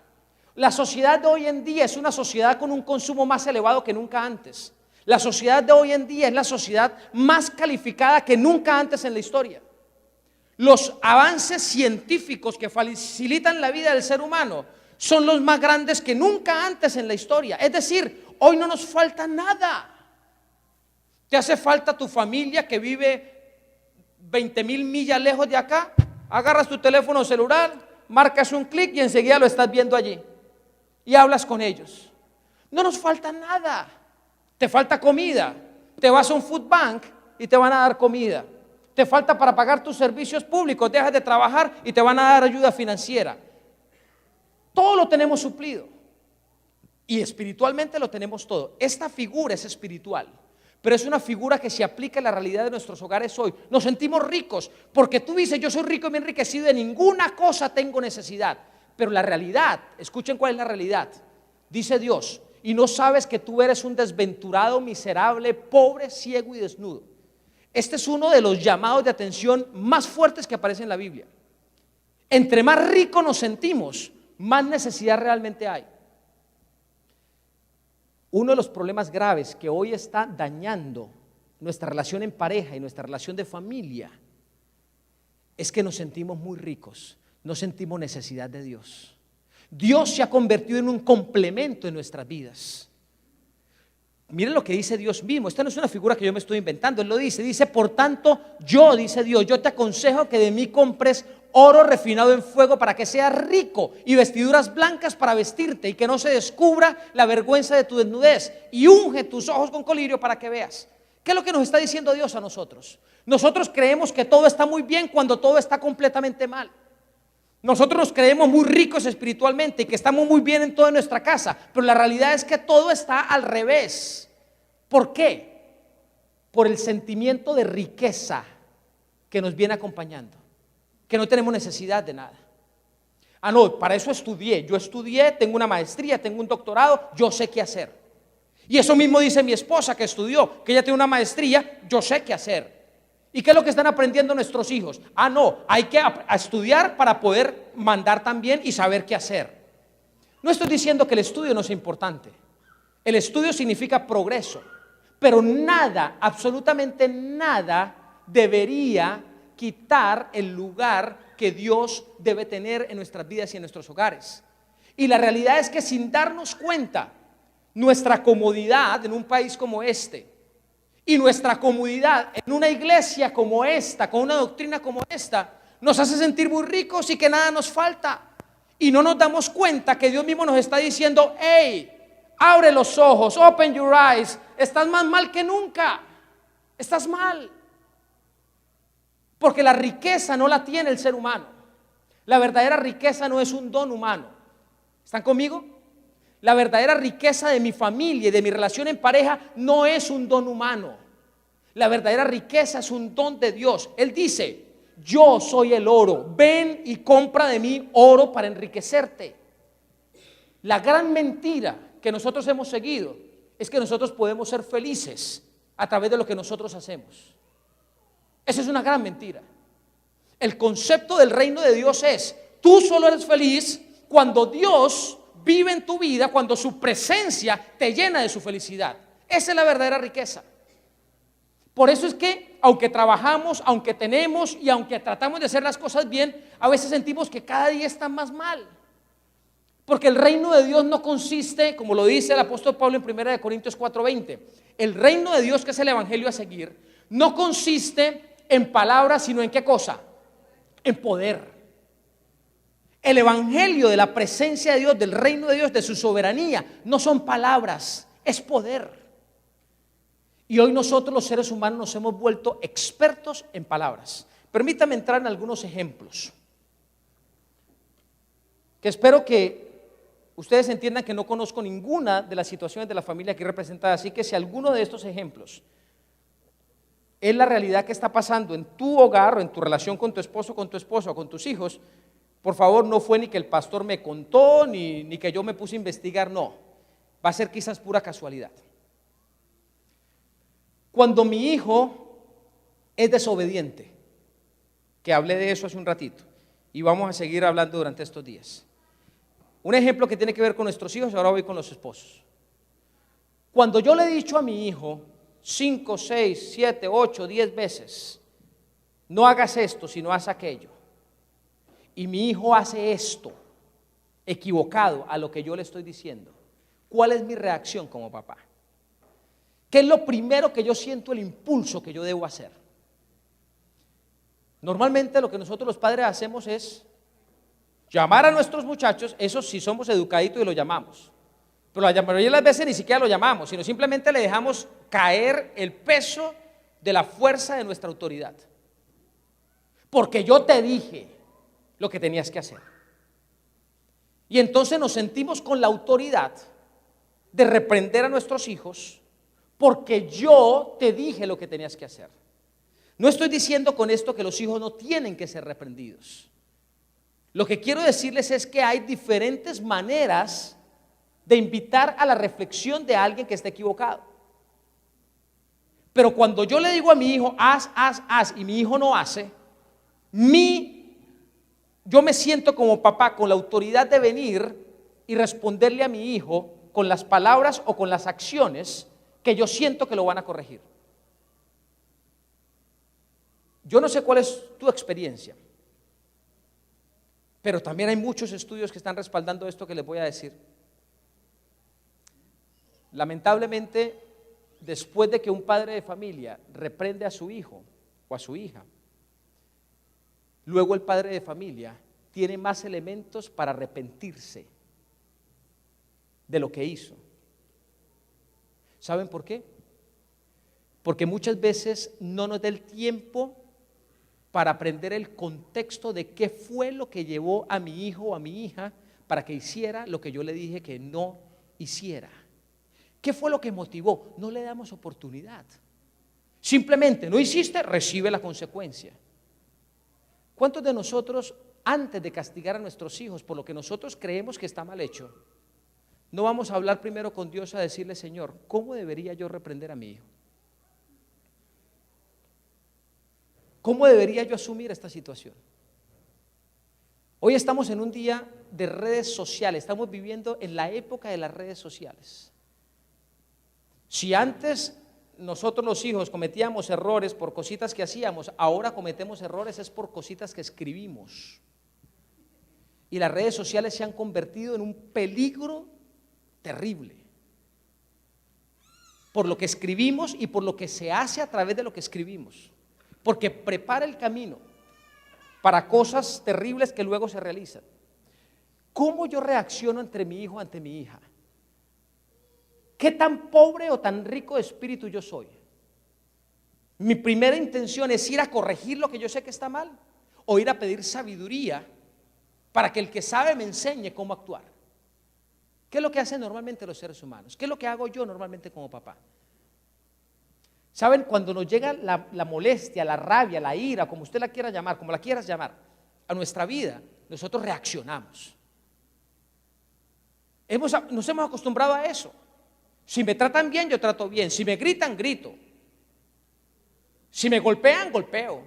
[SPEAKER 1] La sociedad de hoy en día es una sociedad con un consumo más elevado que nunca antes. La sociedad de hoy en día es la sociedad más calificada que nunca antes en la historia. Los avances científicos que facilitan la vida del ser humano son los más grandes que nunca antes en la historia. Es decir, hoy no nos falta nada. ¿Te hace falta tu familia que vive 20,000 millas lejos de acá? Agarras tu teléfono celular, marcas un clic y enseguida lo estás viendo allí y hablas con ellos. No nos falta nada. Te falta comida, te vas a un food bank y te van a dar comida. Te falta para pagar tus servicios públicos, dejas de trabajar y te van a dar ayuda financiera. Todo lo tenemos suplido y espiritualmente lo tenemos todo. Esta figura es espiritual, pero es una figura que se aplica en la realidad de nuestros hogares hoy. Nos sentimos ricos porque tú dices, yo soy rico y me he enriquecido, de ninguna cosa tengo necesidad. Pero la realidad, escuchen cuál es la realidad, dice Dios, y no sabes que tú eres un desventurado, miserable, pobre, ciego y desnudo. Este es uno de los llamados de atención más fuertes que aparecen en la Biblia. Entre más rico nos sentimos, más necesidad realmente hay. Uno de los problemas graves que hoy está dañando nuestra relación en pareja y nuestra relación de familia es que nos sentimos muy ricos, no sentimos necesidad de Dios. Dios se ha convertido en un complemento en nuestras vidas. Miren lo que dice Dios mismo. Esta no es una figura que yo me estoy inventando. Él lo dice, por tanto, dice Dios, yo te aconsejo que de mí compres oro refinado en fuego para que seas rico, y vestiduras blancas para vestirte, y que no se descubra la vergüenza de tu desnudez, y unge tus ojos con colirio para que veas. ¿Qué es lo que nos está diciendo Dios a nosotros? Nosotros creemos que todo está muy bien cuando todo está completamente mal. Nosotros nos creemos muy ricos espiritualmente y que estamos muy bien en toda nuestra casa, pero la realidad es que todo está al revés. ¿Por qué? Por el sentimiento de riqueza que nos viene acompañando, que no tenemos necesidad de nada. No, para eso estudié, yo estudié, tengo una maestría, tengo un doctorado, yo sé qué hacer. Y eso mismo dice mi esposa que estudió, que ella tiene una maestría, yo sé qué hacer. ¿Y qué es lo que están aprendiendo nuestros hijos? No, hay que estudiar para poder mandar también y saber qué hacer. No estoy diciendo que el estudio no sea importante. El estudio significa progreso, pero nada, absolutamente nada debería quitar el lugar que Dios debe tener en nuestras vidas y en nuestros hogares. Y la realidad es que sin darnos cuenta, nuestra comodidad en un país como este y nuestra comodidad en una iglesia como esta, con una doctrina como esta, nos hace sentir muy ricos y que nada nos falta. Y no nos damos cuenta que Dios mismo nos está diciendo: hey, abre los ojos, open your eyes, estás más mal que nunca, estás mal. Porque la riqueza no la tiene el ser humano. La verdadera riqueza no es un don humano. ¿Están conmigo? La verdadera riqueza de mi familia y de mi relación en pareja no es un don humano. La verdadera riqueza es un don de Dios. Él dice: yo soy el oro, ven y compra de mí oro para enriquecerte. La gran mentira que nosotros hemos seguido es que nosotros podemos ser felices a través de lo que nosotros hacemos. Esa es una gran mentira. El concepto del reino de Dios es: tú solo eres feliz cuando Dios vive en tu vida, cuando su presencia te llena de su felicidad. Esa es la verdadera riqueza. Por eso es que aunque trabajamos, aunque tenemos y aunque tratamos de hacer las cosas bien, a veces sentimos que cada día está más mal. Porque el reino de Dios no consiste, como lo dice el apóstol Pablo en 1 Corintios 4:20, el reino de Dios, que es el evangelio a seguir, no consiste en palabras, sino en ¿qué cosa? En poder. El evangelio de la presencia de Dios, del reino de Dios, de su soberanía, no son palabras, es poder. Y hoy nosotros los seres humanos nos hemos vuelto expertos en palabras. Permítame entrar en algunos ejemplos, que espero que ustedes entiendan que no conozco ninguna de las situaciones de la familia aquí representada. Así que si alguno de estos ejemplos es la realidad que está pasando en tu hogar o en tu relación con tu esposo, con tu esposa o con tus hijos, por favor, no fue ni que el pastor me contó, ni que yo me puse a investigar, no. Va a ser quizás pura casualidad. Cuando mi hijo es desobediente, que hablé de eso hace un ratito, y vamos a seguir hablando durante estos días. Un ejemplo que tiene que ver con nuestros hijos, ahora voy con los esposos. Cuando yo le he dicho a mi hijo 5, 6, 7, 8, 10 veces, no hagas esto, sino haz aquello, y mi hijo hace esto equivocado a lo que yo le estoy diciendo, ¿cuál es mi reacción como papá? ¿Qué es lo primero que yo siento, el impulso que yo debo hacer? Normalmente lo que nosotros los padres hacemos es llamar a nuestros muchachos, eso sí somos educaditos y lo llamamos, pero la mayoría de las veces ni siquiera lo llamamos, sino simplemente le dejamos caer el peso de la fuerza de nuestra autoridad. Porque yo te dije lo que tenías que hacer. Y entonces nos sentimos con la autoridad de reprender a nuestros hijos porque yo te dije lo que tenías que hacer. No estoy diciendo con esto que los hijos no tienen que ser reprendidos. Lo que quiero decirles es que hay diferentes maneras de invitar a la reflexión de alguien que esté equivocado. Pero cuando yo le digo a mi hijo, haz, y mi hijo no hace, yo me siento como papá con la autoridad de venir y responderle a mi hijo con las palabras o con las acciones que yo siento que lo van a corregir. Yo no sé cuál es tu experiencia, Pero también hay muchos estudios que están respaldando esto que les voy a decir. Lamentablemente, después de que un padre de familia reprende a su hijo o a su hija, luego el padre de familia tiene más elementos para arrepentirse de lo que hizo. ¿Saben por qué? Porque muchas veces no nos da el tiempo para aprender el contexto de qué fue lo que llevó a mi hijo o a mi hija para que hiciera lo que yo le dije que no hiciera. ¿Qué fue lo que motivó? No le damos oportunidad. Simplemente no hiciste, recibe la consecuencia. ¿Cuántos de nosotros, antes de castigar a nuestros hijos por lo que nosotros creemos que está mal hecho, no vamos a hablar primero con Dios a decirle, Señor, ¿cómo debería yo reprender a mi hijo? ¿Cómo debería yo asumir esta situación? Hoy estamos en un día de redes sociales, estamos viviendo en la época de las redes sociales. Si antes nosotros los hijos cometíamos errores por cositas que hacíamos, ahora cometemos errores es por cositas que escribimos. Y las redes sociales se han convertido en un peligro terrible. Por lo que escribimos y por lo que se hace a través de lo que escribimos. Porque prepara el camino para cosas terribles que luego se realizan. ¿Cómo yo reacciono entre mi hijo ante mi hija? ¿Qué tan pobre o tan rico de espíritu yo soy? Mi primera intención es ir a corregir lo que yo sé que está mal o ir a pedir sabiduría para que el que sabe me enseñe cómo actuar. ¿Qué es lo que hacen normalmente los seres humanos? ¿Qué es lo que hago yo normalmente como papá? ¿Saben? Cuando nos llega la molestia, la rabia, la ira, como usted la quiera llamar, como la quieras llamar, a nuestra vida, nosotros reaccionamos. Nos hemos acostumbrado a eso. Si me tratan bien, yo trato bien. Si me gritan, grito. Si me golpean, golpeo.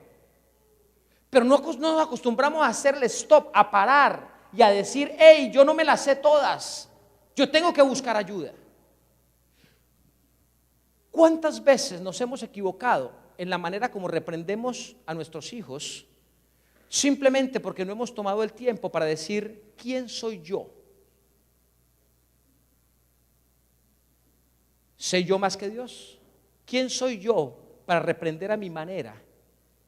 [SPEAKER 1] Pero no nos acostumbramos a hacerle stop, a parar y a decir, hey, yo no me las sé todas. Yo tengo que buscar ayuda. ¿Cuántas veces nos hemos equivocado en la manera como reprendemos a nuestros hijos simplemente porque no hemos tomado el tiempo para decir, ¿quién soy yo? ¿Sé yo más que Dios? ¿Quién soy yo para reprender a mi manera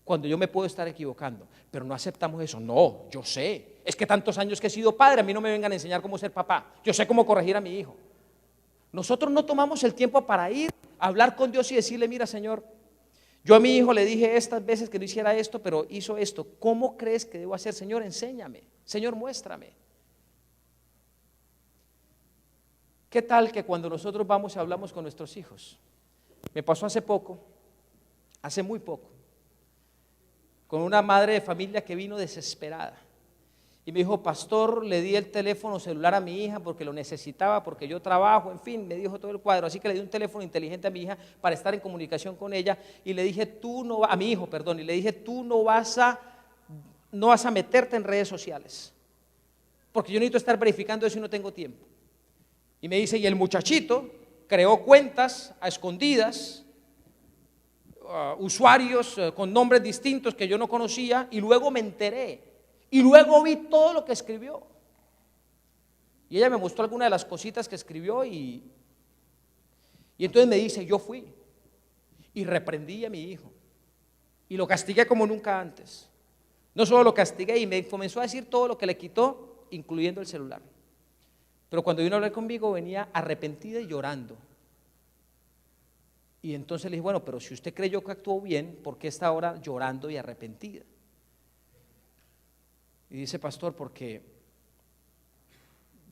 [SPEAKER 1] cuando yo me puedo estar equivocando? Pero no aceptamos eso. No, yo sé. Es que tantos años que he sido padre, a mí no me vengan a enseñar cómo ser papá. Yo sé cómo corregir a mi hijo. Nosotros no tomamos el tiempo para ir a hablar con Dios y decirle, mira, Señor, yo a mi hijo le dije estas veces que no hiciera esto, pero hizo esto. ¿Cómo crees que debo hacer? Señor, enséñame. Señor, muéstrame. ¿Qué tal que cuando nosotros vamos y hablamos con nuestros hijos? Me pasó hace muy poco, con una madre de familia que vino desesperada y me dijo, pastor, le di el teléfono celular a mi hija porque lo necesitaba, porque yo trabajo, en fin, me dijo todo el cuadro, así que le di un teléfono inteligente a mi hija para estar en comunicación con ella y le dije, a mi hijo, perdón, y le dije, tú no vas a meterte en redes sociales, porque yo necesito estar verificando eso y no tengo tiempo. Y me dice, y el muchachito creó cuentas a escondidas, usuarios con nombres distintos que yo no conocía, y luego me enteré, y luego vi todo lo que escribió. Y ella me mostró algunas de las cositas que escribió, y entonces me dice, yo fui, y reprendí a mi hijo, y lo castigué como nunca antes. No solo lo castigué, y me comenzó a decir todo lo que le quitó, incluyendo el celular. Pero cuando vino a hablar conmigo venía arrepentida y llorando. Y entonces le dije, bueno, pero si usted creyó que actuó bien, ¿por qué está ahora llorando y arrepentida? Y dice, pastor, porque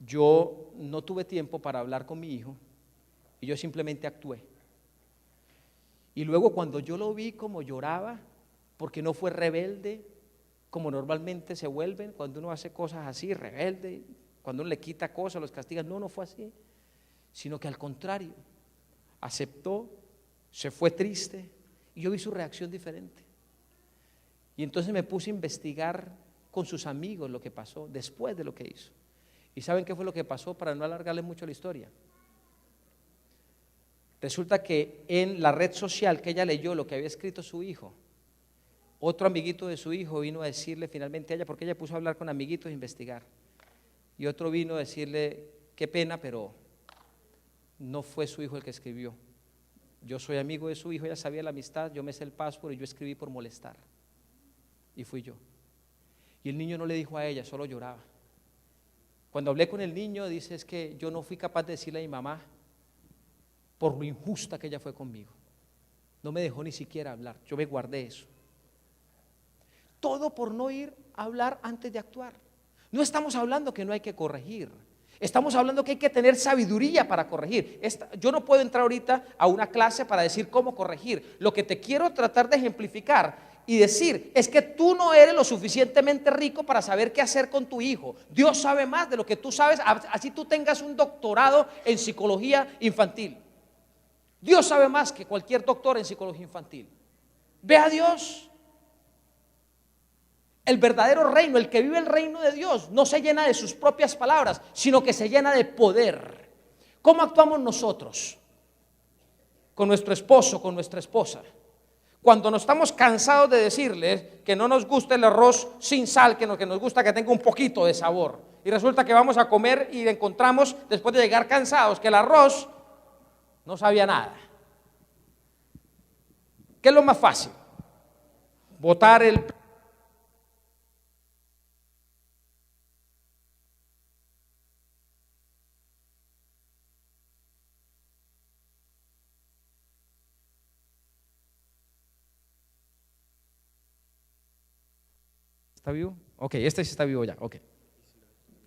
[SPEAKER 1] yo no tuve tiempo para hablar con mi hijo y yo simplemente actué. Y luego cuando yo lo vi como lloraba, porque no fue rebelde, como normalmente se vuelven cuando uno hace cosas así, rebelde, cuando uno le quita cosas, los castiga, no fue así, sino que al contrario, aceptó, se fue triste, y yo vi su reacción diferente. Y entonces me puse a investigar con sus amigos lo que pasó después de lo que hizo. ¿Y saben qué fue lo que pasó? Para no alargarle mucho la historia. Resulta que en la red social que ella leyó lo que había escrito su hijo, Otro amiguito de su hijo vino a decirle finalmente a ella, porque ella puso a hablar con amiguitos e investigar. Y otro vino a decirle, qué pena, pero no fue su hijo el que escribió. Yo soy amigo de su hijo, ella sabía la amistad, yo me sé el password y yo escribí por molestar. Y fui yo. Y el niño no le dijo a ella, solo lloraba. Cuando hablé con el niño, dice, es que yo no fui capaz de decirle a mi mamá por lo injusta que ella fue conmigo. No me dejó ni siquiera hablar, yo me guardé eso. Todo por no ir a hablar antes de actuar. No estamos hablando que no hay que corregir. Estamos hablando que hay que tener sabiduría para corregir. Yo no puedo entrar ahorita a una clase para decir cómo corregir. Lo que te quiero tratar de ejemplificar y decir es que tú no eres lo suficientemente rico para saber qué hacer con tu hijo. Dios sabe más de lo que tú sabes, así tú tengas un doctorado en psicología infantil. Dios sabe más que cualquier doctor en psicología infantil. Ve a Dios. El verdadero reino, el que vive el reino de Dios, no se llena de sus propias palabras, sino que se llena de poder. ¿Cómo actuamos nosotros? Con nuestro esposo, con nuestra esposa. Cuando nos estamos cansados de decirles que no nos gusta el arroz sin sal, que nos gusta que tenga un poquito de sabor. Y resulta que vamos a comer y encontramos, después de llegar cansados, que el arroz no sabía nada. ¿Qué es lo más fácil? Botar el... ¿Está vivo? Ok, este sí está vivo ya, ok.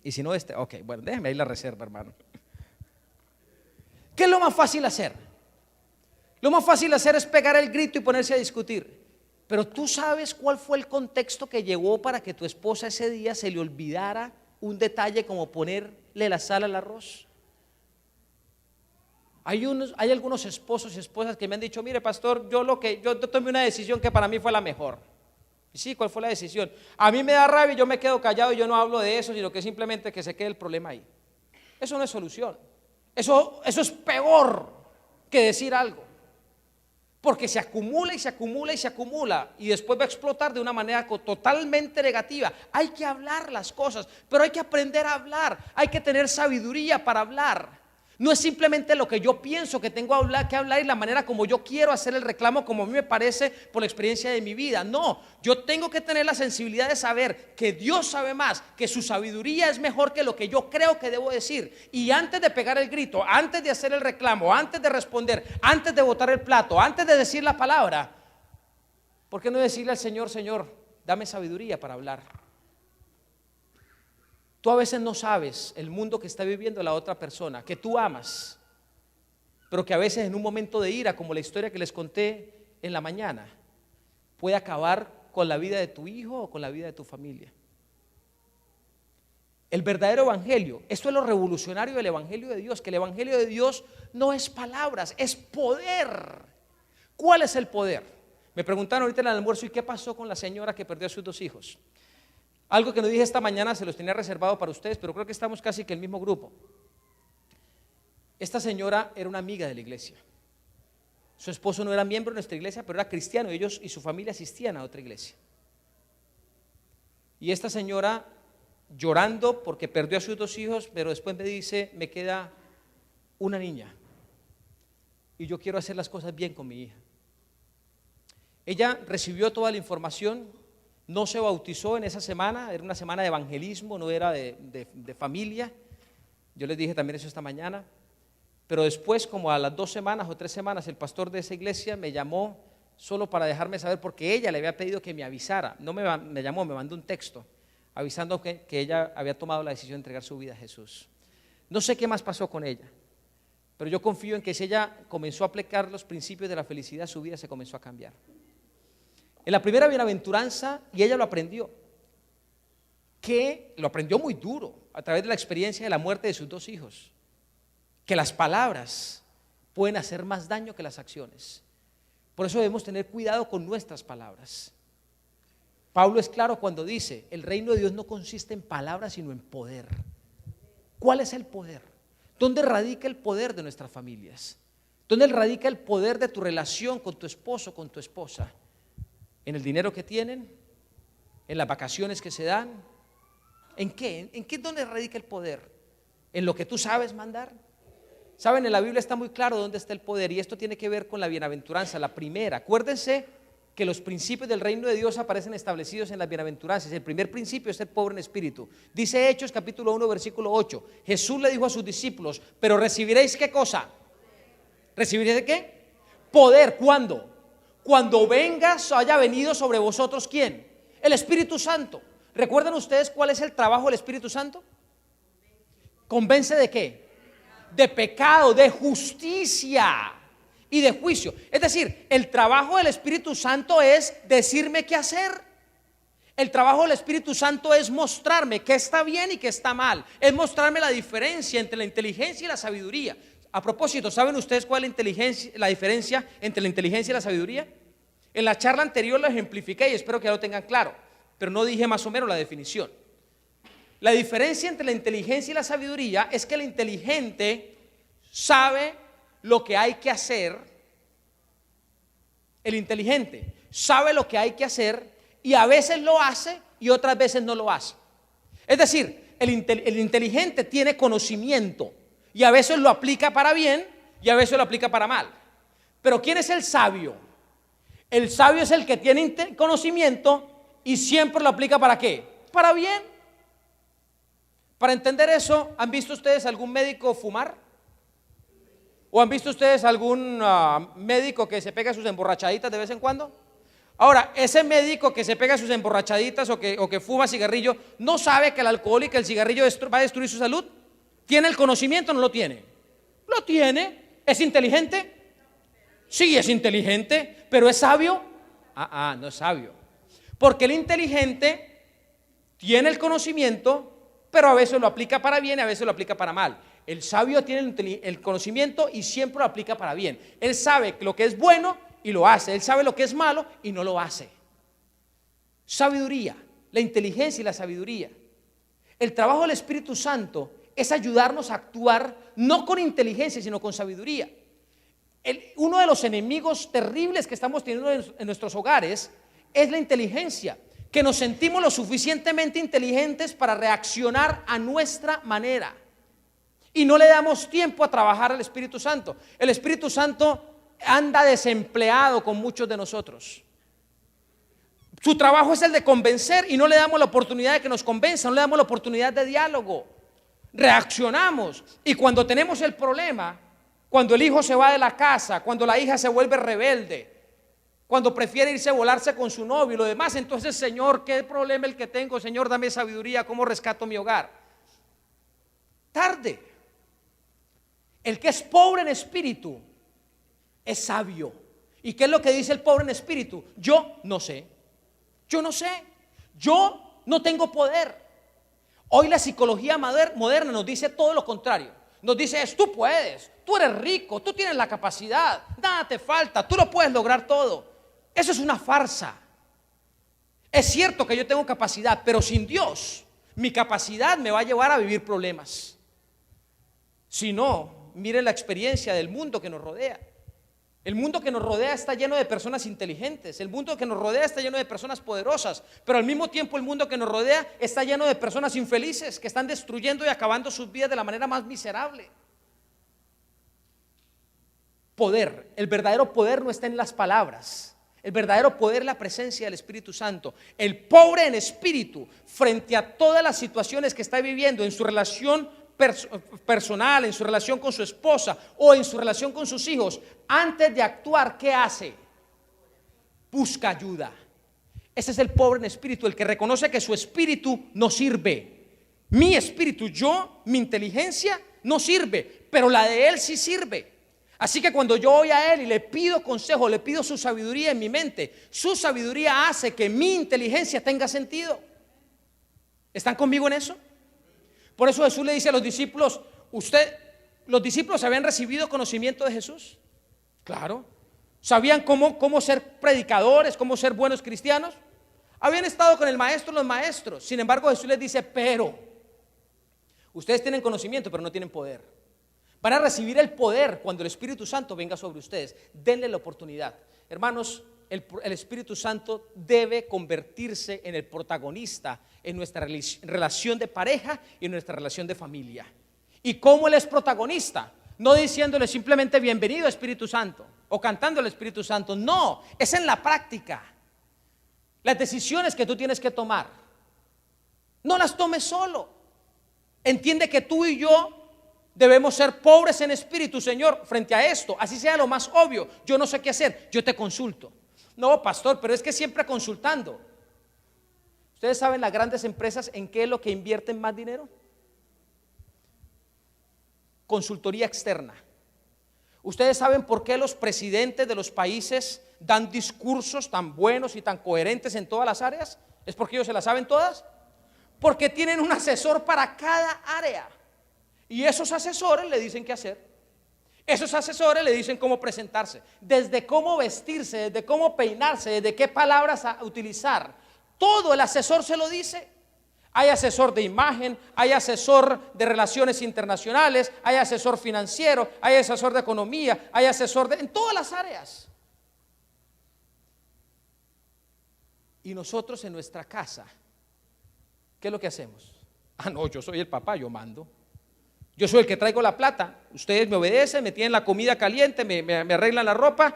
[SPEAKER 1] Y si no este, ok, bueno, déjeme ahí la reserva, hermano. ¿Qué es lo más fácil hacer? Lo más fácil hacer es pegar el grito y ponerse a discutir. Pero tú sabes cuál fue el contexto que llevó para que tu esposa ese día se le olvidara un detalle como ponerle la sal al arroz. Hay algunos esposos y esposas que me han dicho, mire pastor, yo tomé una decisión que para mí fue la mejor. Y sí, ¿cuál fue la decisión? A mí me da rabia y yo me quedo callado y yo no hablo de eso, sino que simplemente que se quede el problema ahí. Eso no es solución. Eso es peor que decir algo. Porque se acumula y se acumula y se acumula y después va a explotar de una manera totalmente negativa. Hay que hablar las cosas, pero hay que aprender a hablar. Hay que tener sabiduría para hablar. No es simplemente lo que yo pienso que tengo que hablar y la manera como yo quiero hacer el reclamo como a mí me parece por la experiencia de mi vida. No, yo tengo que tener la sensibilidad de saber que Dios sabe más, que su sabiduría es mejor que lo que yo creo que debo decir. Y antes de pegar el grito, antes de hacer el reclamo, antes de responder, antes de botar el plato, antes de decir la palabra, ¿por qué no decirle al Señor, Señor, dame sabiduría para hablar? Tú a veces no sabes el mundo que está viviendo la otra persona, que tú amas, pero que a veces en un momento de ira, como la historia que les conté en la mañana, puede acabar con la vida de tu hijo o con la vida de tu familia. El verdadero evangelio, esto es lo revolucionario del evangelio de Dios, que el evangelio de Dios no es palabras, es poder. ¿Cuál es el poder? Me preguntaron ahorita en el almuerzo, ¿y qué pasó con la señora que perdió a sus 2 hijos? Algo que no dije esta mañana, se los tenía reservado para ustedes, pero creo que estamos casi que el mismo grupo. Esta señora era una amiga de la iglesia. Su esposo no era miembro de nuestra iglesia, pero era cristiano. Ellos y su familia asistían a otra iglesia. Y esta señora, llorando porque perdió a sus 2 hijos, pero después me dice, me queda una niña y yo quiero hacer las cosas bien con mi hija. Ella recibió toda la información. No se bautizó en esa semana, era una semana de evangelismo, no era de familia. Yo les dije también eso esta mañana. Pero después, como a las 2 semanas o 3 semanas, el pastor de esa iglesia me llamó solo para dejarme saber, porque ella le había pedido que me avisara. No me llamó, me mandó un texto avisando que ella había tomado la decisión de entregar su vida a Jesús. No sé qué más pasó con ella, pero yo confío en que si ella comenzó a aplicar los principios de la felicidad, su vida se comenzó a cambiar. En la primera bienaventuranza, y ella lo aprendió, que lo aprendió muy duro a través de la experiencia de la muerte de sus 2 hijos, que las palabras pueden hacer más daño que las acciones. Por eso debemos tener cuidado con nuestras palabras. Pablo es claro cuando dice, el reino de Dios no consiste en palabras sino en poder. ¿Cuál es el poder? ¿Dónde radica el poder de nuestras familias? ¿Dónde radica el poder de tu relación con tu esposo, con tu esposa? ¿En el dinero que tienen? ¿En las vacaciones que se dan? ¿En qué? ¿En qué es donde radica el poder? ¿En lo que tú sabes mandar? Saben, en la Biblia está muy claro dónde está el poder, y esto tiene que ver con la bienaventuranza, la primera. Acuérdense que los principios del reino de Dios aparecen establecidos en las bienaventuranzas. El primer principio es ser pobre en espíritu. Dice Hechos capítulo 1 versículo 8, Jesús le dijo a sus discípulos: pero recibiréis ¿qué cosa? ¿Recibiréis qué? Poder. ¿Cuándo? Cuando haya venido sobre vosotros ¿quién? El Espíritu Santo. ¿Recuerdan ustedes cuál es el trabajo del Espíritu Santo? ¿Convence de qué? De pecado, de justicia y de juicio. Es decir, el trabajo del Espíritu Santo es decirme qué hacer. El trabajo del Espíritu Santo es mostrarme qué está bien y qué está mal. Es mostrarme la diferencia entre la inteligencia y la sabiduría. A propósito, ¿saben ustedes cuál es la diferencia entre la inteligencia y la sabiduría? En la charla anterior lo ejemplifiqué y espero que ya lo tengan claro, pero no dije más o menos la definición. La diferencia entre la inteligencia y la sabiduría es que el inteligente sabe lo que hay que hacer. El inteligente sabe lo que hay que hacer y a veces lo hace y otras veces no lo hace. Es decir, el inteligente tiene conocimiento y a veces lo aplica para bien y a veces lo aplica para mal. Pero ¿quién es el sabio? El sabio es el que tiene conocimiento y siempre lo aplica ¿para qué? Para bien. Para entender eso, ¿han visto ustedes algún médico fumar? ¿O han visto ustedes algún médico que se pega sus emborrachaditas de vez en cuando? Ahora, ese médico que se pega sus emborrachaditas o que fuma cigarrillo, ¿no sabe que el alcohol y que el cigarrillo va a destruir su salud? ¿Tiene el conocimiento o no lo tiene? Lo tiene. ¿Es inteligente? Sí, es inteligente, pero ¿es sabio? No es sabio. Porque el inteligente tiene el conocimiento, pero a veces lo aplica para bien y a veces lo aplica para mal. El sabio tiene el conocimiento y siempre lo aplica para bien. Él sabe lo que es bueno y lo hace. Él sabe lo que es malo y no lo hace. Sabiduría, la inteligencia y la sabiduría. El trabajo del Espíritu Santo es ayudarnos a actuar no con inteligencia, sino con sabiduría. Uno de los enemigos terribles que estamos teniendo en nuestros hogares es la inteligencia. Que nos sentimos lo suficientemente inteligentes para reaccionar a nuestra manera y no le damos tiempo a trabajar al Espíritu Santo. El Espíritu Santo anda desempleado con muchos de nosotros. Su trabajo es el de convencer y no le damos la oportunidad de que nos convenza, no le damos la oportunidad de diálogo. Reaccionamos y cuando tenemos el problema, cuando el hijo se va de la casa, cuando la hija se vuelve rebelde, cuando prefiere irse a volarse con su novio y lo demás, entonces, Señor, ¿qué problema el que tengo? Señor, dame sabiduría, ¿cómo rescato mi hogar? Tarde. El que es pobre en espíritu es sabio. ¿Y qué es lo que dice el pobre en espíritu? Yo no sé. Yo no sé. Yo no tengo poder. Hoy la psicología moderna nos dice todo lo contrario. Nos dice, tú puedes, tú eres rico, tú tienes la capacidad, nada te falta, tú lo puedes lograr todo. Eso es una farsa. Es cierto que yo tengo capacidad, pero sin Dios, mi capacidad me va a llevar a vivir problemas. Si no, mire la experiencia del mundo que nos rodea. El mundo que nos rodea está lleno de personas inteligentes. El mundo que nos rodea está lleno de personas poderosas. Pero al mismo tiempo el mundo que nos rodea está lleno de personas infelices que están destruyendo y acabando sus vidas de la manera más miserable. Poder. El verdadero poder no está en las palabras. El verdadero poder es la presencia del Espíritu Santo. El pobre en espíritu, frente a todas las situaciones que está viviendo en su relación personal, en su relación con su esposa o en su relación con sus hijos, antes de actuar, ¿qué hace? Busca ayuda. Ese es el pobre en espíritu, el que reconoce que su espíritu no sirve. Mi espíritu, mi inteligencia no sirve, pero la de él sí sirve. Así que cuando yo voy a él y le pido consejo, le pido su sabiduría en mi mente, su sabiduría hace que mi inteligencia tenga sentido. ¿Están conmigo en eso? Por eso Jesús le dice a los discípulos, los discípulos habían recibido conocimiento de Jesús. Claro. ¿Sabían cómo ser predicadores, cómo ser buenos cristianos? Habían estado con el maestro, los maestros. Sin embargo, Jesús les dice, pero ustedes tienen conocimiento, pero no tienen poder. Van a recibir el poder cuando el Espíritu Santo venga sobre ustedes. Denle la oportunidad. Hermanos, el Espíritu Santo debe convertirse en el protagonista en nuestra relación de pareja y en nuestra relación de familia. ¿Y cómo Él es protagonista? No diciéndole simplemente bienvenido Espíritu Santo o cantando el Espíritu Santo, no, es en la práctica. Las decisiones que tú tienes que tomar, no las tomes solo. Entiende que tú y yo debemos ser pobres en espíritu, Señor, frente a esto, así sea lo más obvio. Yo no sé qué hacer, yo te consulto. No, pastor, pero es que siempre consultando. ¿Ustedes saben las grandes empresas en qué es lo que invierten más dinero? Consultoría externa. ¿Ustedes saben por qué los presidentes de los países dan discursos tan buenos y tan coherentes en todas las áreas? ¿Es porque ellos se las saben todas? Porque tienen un asesor para cada área. Y esos asesores le dicen qué hacer. Esos asesores le dicen cómo presentarse, desde cómo vestirse, desde cómo peinarse, desde qué palabras utilizar. Todo el asesor se lo dice. Hay asesor de imagen, hay asesor de relaciones internacionales, hay asesor financiero, hay asesor de economía, hay asesor en todas las áreas. Y nosotros en nuestra casa, ¿qué es lo que hacemos? Ah, no, yo soy el papá, yo mando. Yo soy el que traigo la plata. Ustedes me obedecen, me tienen la comida caliente, me arreglan la ropa.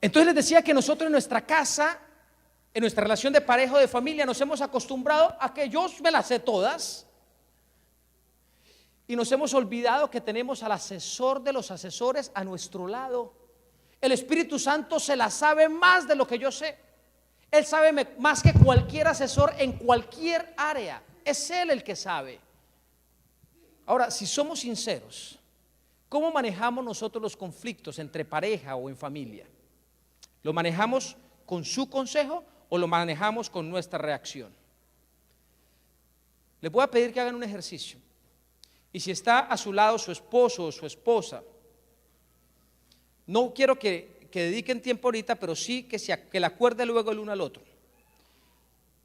[SPEAKER 1] Entonces les decía que nosotros en nuestra casa, en nuestra relación de pareja o de familia, nos hemos acostumbrado a que yo me las sé todas. Y nos hemos olvidado que tenemos al asesor de los asesores a nuestro lado. El Espíritu Santo se la sabe más de lo que yo sé. Él sabe más que cualquier asesor en cualquier área. Es Él el que sabe. Ahora, si somos sinceros, ¿cómo manejamos nosotros los conflictos entre pareja o en familia? ¿Lo manejamos con su consejo o lo manejamos con nuestra reacción? Les voy a pedir que hagan un ejercicio. Y si está a su lado su esposo o su esposa, no quiero que dediquen tiempo ahorita, pero sí que le acuerde luego el uno al otro.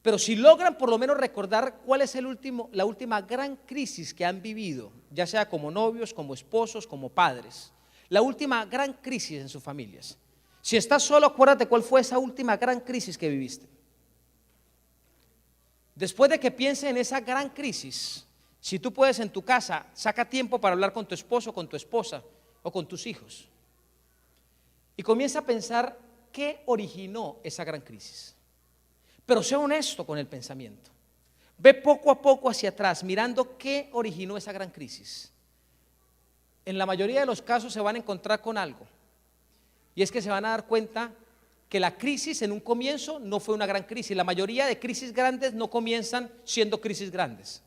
[SPEAKER 1] Pero si logran por lo menos recordar cuál es la última gran crisis que han vivido, ya sea como novios, como esposos, como padres, la última gran crisis en sus familias. Si estás solo, acuérdate cuál fue esa última gran crisis que viviste. Después de que pienses en esa gran crisis, si tú puedes en tu casa, saca tiempo para hablar con tu esposo, con tu esposa o con tus hijos. Y comienza a pensar qué originó esa gran crisis. Pero sé honesto con el pensamiento. Ve poco a poco hacia atrás, mirando qué originó esa gran crisis. En la mayoría de los casos se van a encontrar con algo. Y es que se van a dar cuenta que la crisis en un comienzo no fue una gran crisis. La mayoría de crisis grandes no comienzan siendo crisis grandes.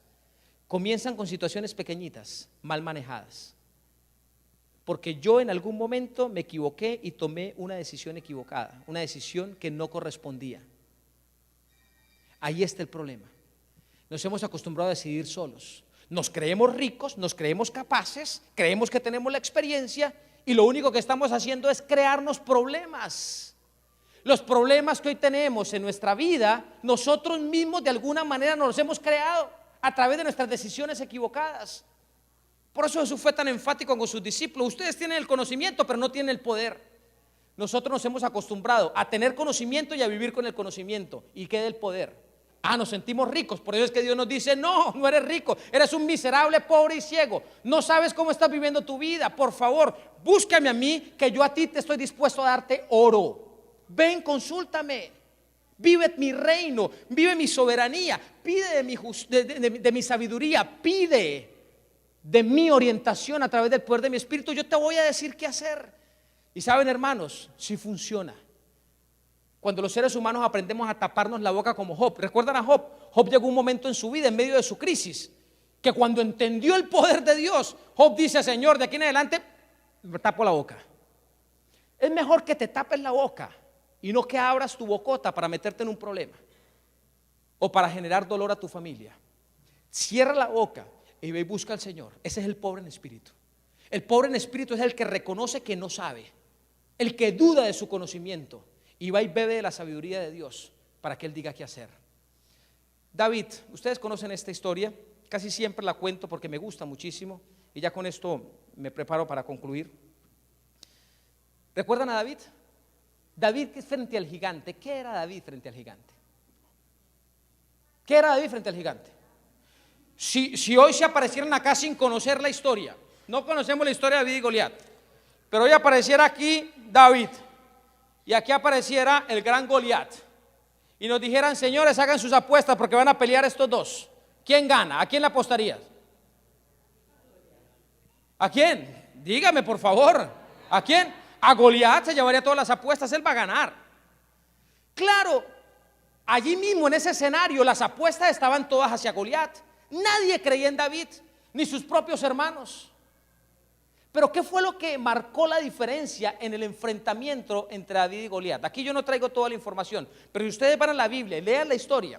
[SPEAKER 1] Comienzan con situaciones pequeñitas, mal manejadas. Porque yo en algún momento me equivoqué y tomé una decisión equivocada, una decisión que no correspondía. Ahí está el problema. Nos hemos acostumbrado a decidir solos. Nos creemos ricos, nos creemos capaces, creemos que tenemos la experiencia y lo único que estamos haciendo es crearnos problemas. Los problemas que hoy tenemos en nuestra vida, nosotros mismos de alguna manera nos los hemos creado a través de nuestras decisiones equivocadas. Por eso Jesús fue tan enfático con sus discípulos. Ustedes tienen el conocimiento, pero no tienen el poder. Nosotros nos hemos acostumbrado a tener conocimiento y a vivir con el conocimiento. ¿Y qué del poder? Nos sentimos ricos, por eso es que Dios nos dice, no eres rico, eres un miserable, pobre y ciego, no sabes cómo estás viviendo tu vida, por favor, búscame a mí, que yo a ti te estoy dispuesto a darte oro, ven, consúltame, vive mi reino, vive mi soberanía, pide de mi sabiduría, pide de mi orientación a través del poder de mi espíritu, yo te voy a decir qué hacer. Y saben, hermanos, sí funciona. Cuando los seres humanos aprendemos a taparnos la boca como Job. ¿Recuerdan a Job? Job llegó un momento en su vida, en medio de su crisis, que cuando entendió el poder de Dios, Job dice, Señor, de aquí en adelante me tapo la boca. Es mejor que te tapes la boca y no que abras tu bocota para meterte en un problema. o para generar dolor a tu familia. Cierra la boca y ve y busca al Señor. Ese es el pobre en espíritu. El pobre en espíritu es el que reconoce que no sabe, el que duda de su conocimiento y va y bebe de la sabiduría de Dios para que Él diga qué hacer. David, ustedes conocen esta historia, casi siempre la cuento porque me gusta muchísimo y ya con esto me preparo para concluir. ¿Recuerdan a David? David frente al gigante. ¿Qué era David frente al gigante? ¿Qué era David frente al gigante? Si hoy se aparecieran acá sin conocer la historia, no conocemos la historia de David y Goliat, pero hoy apareciera aquí David y aquí apareciera el gran Goliat y nos dijeran: señores, hagan sus apuestas porque van a pelear estos dos, ¿quién gana? ¿A quién le apostarías? ¿A quién? Dígame por favor, ¿a quién? A Goliat se llevaría todas las apuestas, él va a ganar. Claro, allí mismo en ese escenario las apuestas estaban todas hacia Goliat. Nadie creía en David, ni sus propios hermanos. Pero ¿qué fue lo que marcó la diferencia en el enfrentamiento entre David y Goliat? Aquí yo no traigo toda la información, pero si ustedes van a la Biblia y lean la historia,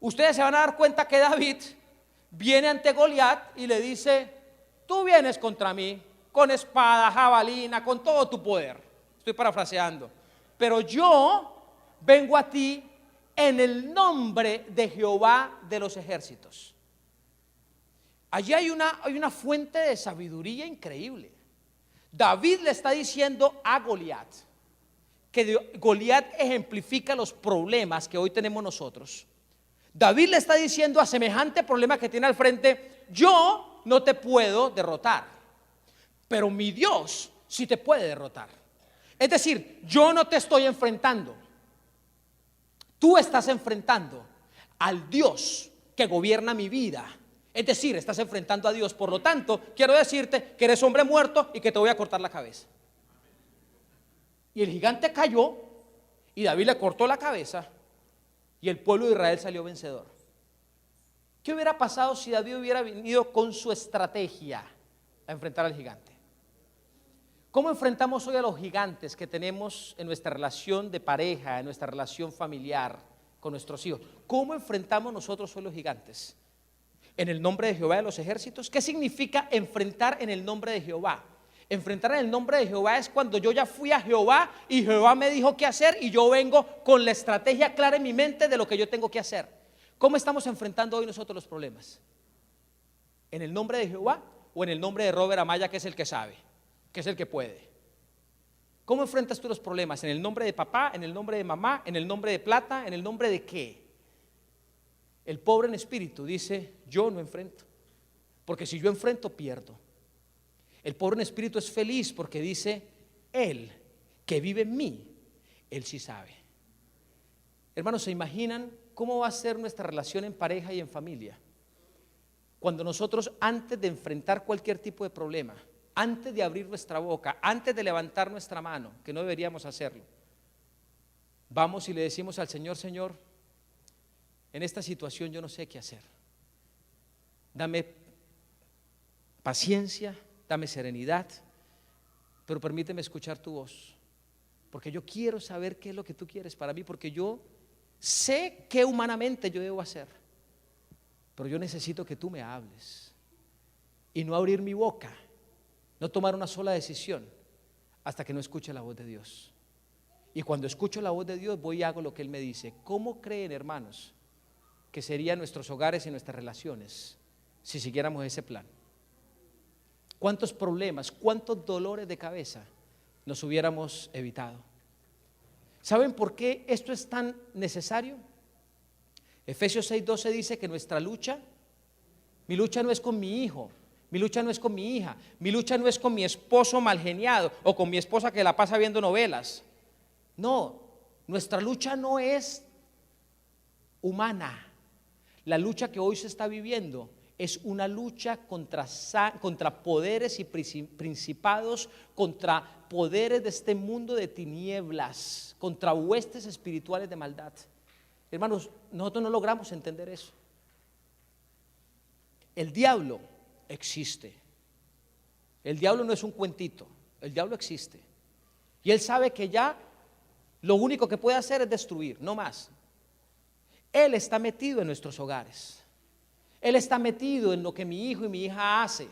[SPEAKER 1] ustedes se van a dar cuenta que David viene ante Goliat y le dice: tú vienes contra mí con espada, jabalina, con todo tu poder. Estoy parafraseando, pero yo vengo a ti en el nombre de Jehová de los ejércitos. Allí hay una fuente de sabiduría increíble. David le está diciendo a Goliat que Goliat ejemplifica los problemas que hoy tenemos nosotros. David le está diciendo a semejante problema que tiene al frente: yo no te puedo derrotar, pero mi Dios sí te puede derrotar. Es decir, yo no te estoy enfrentando, tú estás enfrentando al Dios que gobierna mi vida. Es decir, estás enfrentando a Dios. Por lo tanto, quiero decirte que eres hombre muerto y que te voy a cortar la cabeza. Y el gigante cayó y David le cortó la cabeza y el pueblo de Israel salió vencedor. ¿Qué hubiera pasado si David hubiera venido con su estrategia a enfrentar al gigante? ¿Cómo enfrentamos hoy a los gigantes que tenemos en nuestra relación de pareja, en nuestra relación familiar, con nuestros hijos? ¿Cómo enfrentamos nosotros hoy los gigantes? En el nombre de Jehová de los ejércitos. ¿Qué significa enfrentar en el nombre de Jehová? Enfrentar en el nombre de Jehová es cuando yo ya fui a Jehová y Jehová me dijo qué hacer y yo vengo con la estrategia clara en mi mente de lo que yo tengo que hacer. ¿Cómo estamos enfrentando hoy nosotros los problemas? ¿En el nombre de Jehová o en el nombre de Robert Amaya, que es el que sabe, que es el que puede? ¿Cómo enfrentas tú los problemas? ¿En el nombre de papá, en el nombre de mamá, en el nombre de plata, en el nombre de qué? El pobre en espíritu dice: yo no enfrento, porque si yo enfrento pierdo. El pobre en espíritu es feliz porque dice: Él que vive en mí, Él sí sabe. Hermanos, ¿se imaginan cómo va a ser nuestra relación en pareja y en familia? Cuando nosotros, antes de enfrentar cualquier tipo de problema, antes de abrir nuestra boca, antes de levantar nuestra mano, que no deberíamos hacerlo, vamos y le decimos al Señor: Señor, en esta situación yo no sé qué hacer. Dame paciencia, dame serenidad, pero permíteme escuchar tu voz, porque yo quiero saber qué es lo que tú quieres para mí, porque yo sé qué humanamente yo debo hacer, pero yo necesito que tú me hables y no abrir mi boca, no tomar una sola decisión hasta que no escuche la voz de Dios. Y cuando escucho la voz de Dios, voy y hago lo que Él me dice. ¿Cómo creen, hermanos, que serían nuestros hogares y nuestras relaciones si siguiéramos ese plan? ¿Cuántos problemas, cuántos dolores de cabeza nos hubiéramos evitado? ¿Saben por qué esto es tan necesario? Efesios 6:12 dice que nuestra lucha, mi lucha no es con mi hijo, mi lucha no es con mi hija, mi lucha no es con mi esposo malgeniado o con mi esposa que la pasa viendo novelas. No, nuestra lucha no es humana. La lucha que hoy se está viviendo es una lucha contra poderes y principados, contra poderes de este mundo de tinieblas, contra huestes espirituales de maldad. Hermanos, nosotros no logramos entender eso. El diablo existe. El diablo no es un cuentito, el diablo existe. Y él sabe que ya lo único que puede hacer es destruir, no más. Él está metido en nuestros hogares. Él está metido en lo que mi hijo y mi hija hace,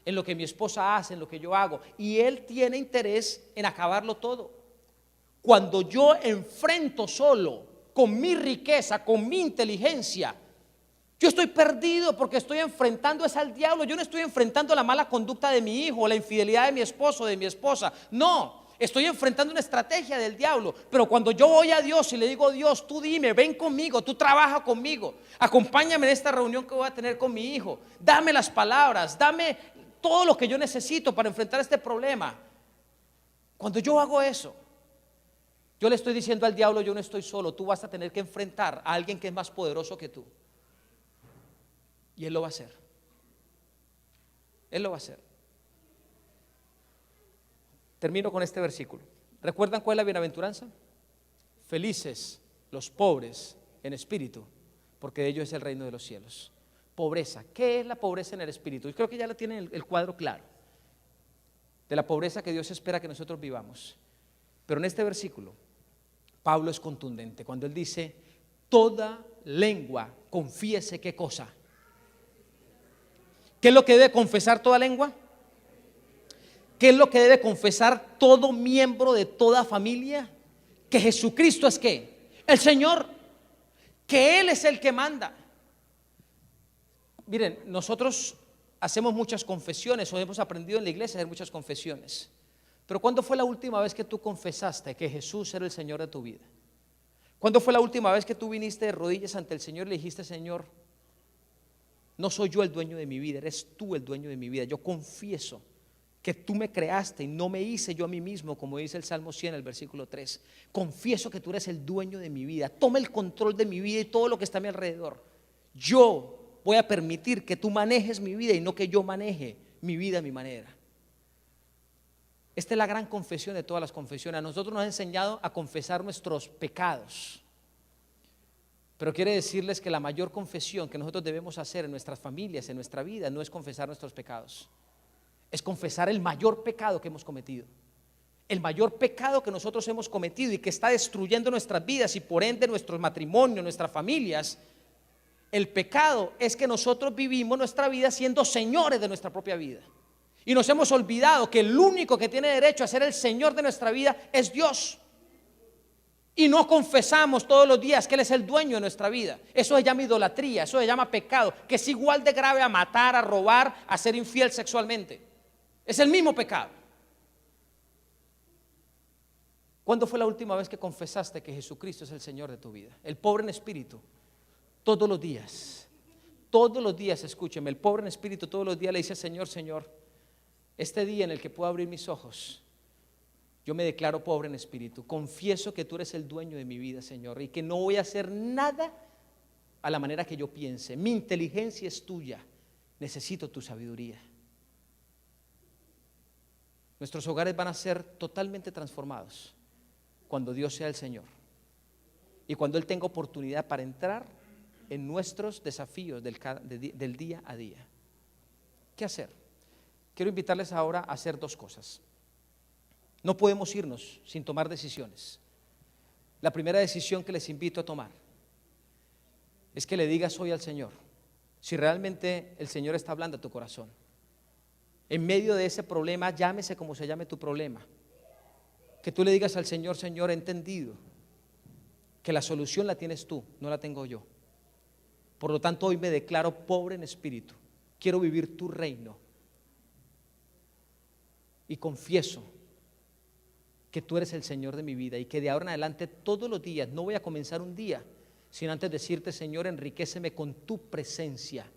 [SPEAKER 1] en lo que mi esposa hace, en lo que yo hago. Y Él tiene interés en acabarlo todo. Cuando yo enfrento solo, con mi riqueza, con mi inteligencia, yo estoy perdido porque estoy enfrentando es al diablo. Yo no estoy enfrentando la mala conducta de mi hijo, la infidelidad de mi esposo, de mi esposa. No, estoy enfrentando una estrategia del diablo. Pero cuando yo voy a Dios y le digo: Dios, tú dime, ven conmigo, tú trabaja conmigo, acompáñame en esta reunión que voy a tener con mi hijo, dame las palabras, dame todo lo que yo necesito para enfrentar este problema. Cuando yo hago eso, yo le estoy diciendo al diablo: yo no estoy solo, tú vas a tener que enfrentar a alguien que es más poderoso que tú. Y Él lo va a hacer. Él lo va a hacer. Termino con este versículo. ¿Recuerdan cuál es la bienaventuranza? Felices los pobres en espíritu, porque de ellos es el reino de los cielos. Pobreza. ¿Qué es la pobreza en el espíritu? Yo creo que ya la tienen el cuadro claro de la pobreza que Dios espera que nosotros vivamos. Pero en este versículo Pablo es contundente cuando él dice: toda lengua confiese. ¿Qué cosa? ¿Qué es lo que debe confesar toda lengua? ¿Qué es lo que debe confesar todo miembro de toda familia? Que Jesucristo es ¿qué? El Señor, que Él es el que manda. Miren, nosotros hacemos muchas confesiones, o hemos aprendido en la iglesia a hacer muchas confesiones. Pero ¿cuándo fue la última vez que tú confesaste que Jesús era el Señor de tu vida? ¿Cuándo fue la última vez que tú viniste de rodillas ante el Señor y le dijiste: Señor, no soy yo el dueño de mi vida, eres tú el dueño de mi vida? Yo confieso que tú me creaste y no me hice yo a mí mismo, como dice el Salmo 100, el versículo 3. Confieso que tú eres el dueño de mi vida. Toma el control de mi vida y todo lo que está a mi alrededor. Yo voy a permitir que tú manejes mi vida y no que yo maneje mi vida a mi manera. Esta es la gran confesión de todas las confesiones. A nosotros nos ha enseñado a confesar nuestros pecados. Pero quiere decirles que la mayor confesión que nosotros debemos hacer en nuestras familias, en nuestra vida, no es confesar nuestros pecados. Es confesar el mayor pecado que hemos cometido. El mayor pecado que nosotros hemos cometido y que está destruyendo nuestras vidas y por ende nuestros matrimonios, nuestras familias. El pecado es que nosotros vivimos nuestra vida siendo señores de nuestra propia vida. Y nos hemos olvidado que el único que tiene derecho a ser el Señor de nuestra vida es Dios. Y no confesamos todos los días que Él es el dueño de nuestra vida. Eso se llama idolatría, eso se llama pecado, que es igual de grave a matar, a robar, a ser infiel sexualmente. Es el mismo pecado. ¿Cuándo fue la última vez que confesaste que Jesucristo es el Señor de tu vida? El pobre en espíritu, todos los días, escúcheme, el pobre en espíritu todos los días le dice: Señor, Señor, este día en el que puedo abrir mis ojos, yo me declaro pobre en espíritu. Confieso que tú eres el dueño de mi vida, Señor, y que no voy a hacer nada a la manera que yo piense. Mi inteligencia es tuya. Necesito tu sabiduría. Nuestros hogares van a ser totalmente transformados cuando Dios sea el Señor y cuando Él tenga oportunidad para entrar en nuestros desafíos del día a día. ¿Qué hacer? Quiero invitarles ahora a hacer dos cosas. No podemos irnos sin tomar decisiones. La primera decisión que les invito a tomar es que le digas hoy al Señor, si realmente el Señor está hablando a tu corazón. En medio de ese problema, llámese como se llame tu problema, que tú le digas al Señor: Señor, he entendido que la solución la tienes tú, no la tengo yo. Por lo tanto, hoy me declaro pobre en espíritu. Quiero vivir tu reino. Y confieso que tú eres el Señor de mi vida y que de ahora en adelante todos los días, no voy a comenzar un día sin antes decirte: Señor, enriquéceme con tu presencia.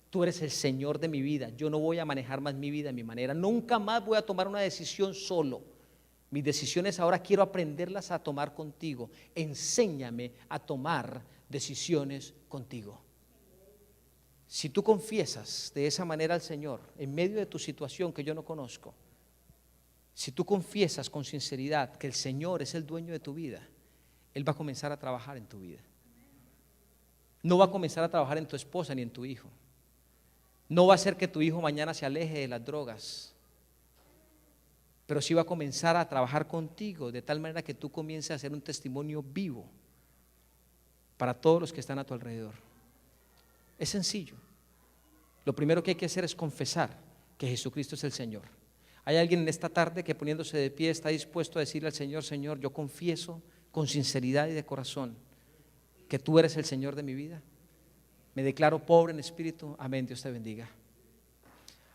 [SPEAKER 1] Tú eres el Señor de mi vida. Yo no voy a manejar más mi vida a mi manera. Nunca más voy a tomar una decisión solo. Mis decisiones ahora quiero aprenderlas a tomar contigo. Enséñame a tomar decisiones contigo. Si tú confiesas de esa manera al Señor en medio de tu situación que yo no conozco, si tú confiesas con sinceridad que el Señor es el dueño de tu vida, Él va a comenzar a trabajar en tu vida. No va a comenzar a trabajar en tu esposa ni en tu hijo. No va a hacer que tu hijo mañana se aleje de las drogas, pero sí va a comenzar a trabajar contigo de tal manera que tú comiences a ser un testimonio vivo para todos los que están a tu alrededor. Es sencillo. Lo primero que hay que hacer es confesar que Jesucristo es el Señor. Hay alguien en esta tarde que poniéndose de pie está dispuesto a decirle al Señor: Señor, yo confieso con sinceridad y de corazón que tú eres el Señor de mi vida. Me declaro pobre en espíritu. Amén, Dios te bendiga.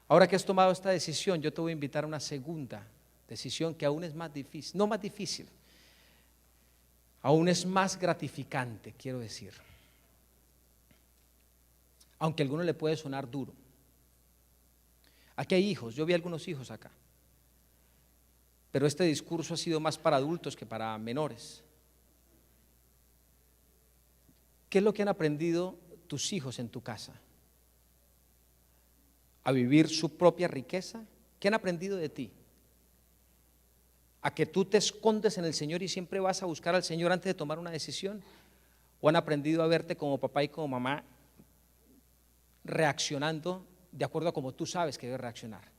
[SPEAKER 1] Ahora que has tomado esta decisión, yo te voy a invitar a una segunda decisión que aún es más difícil, no más difícil, aún es más gratificante, quiero decir. Aunque a alguno le puede sonar duro. Aquí hay hijos, yo vi algunos hijos acá, pero este discurso ha sido más para adultos que para menores. ¿Qué es lo que han aprendido tus hijos en tu casa? ¿A vivir su propia riqueza? ¿Qué han aprendido de ti? ¿A que tú te escondes en el Señor y siempre vas a buscar al Señor antes de tomar una decisión? ¿O han aprendido a verte como papá y como mamá reaccionando de acuerdo a como tú sabes que debes reaccionar?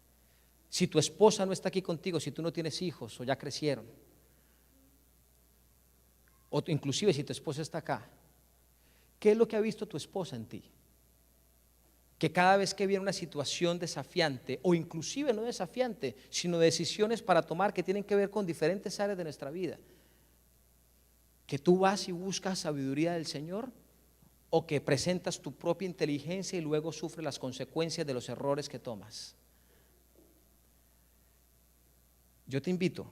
[SPEAKER 1] Si tu esposa no está aquí contigo, si tú no tienes hijos o ya crecieron, o inclusive si tu esposa está acá, ¿qué es lo que ha visto tu esposa en ti? Que cada vez que viene una situación desafiante, o inclusive no desafiante, sino decisiones para tomar que tienen que ver con diferentes áreas de nuestra vida, que tú vas y buscas sabiduría del Señor, o que presentas tu propia inteligencia y luego sufres las consecuencias de los errores que tomas. Yo te invito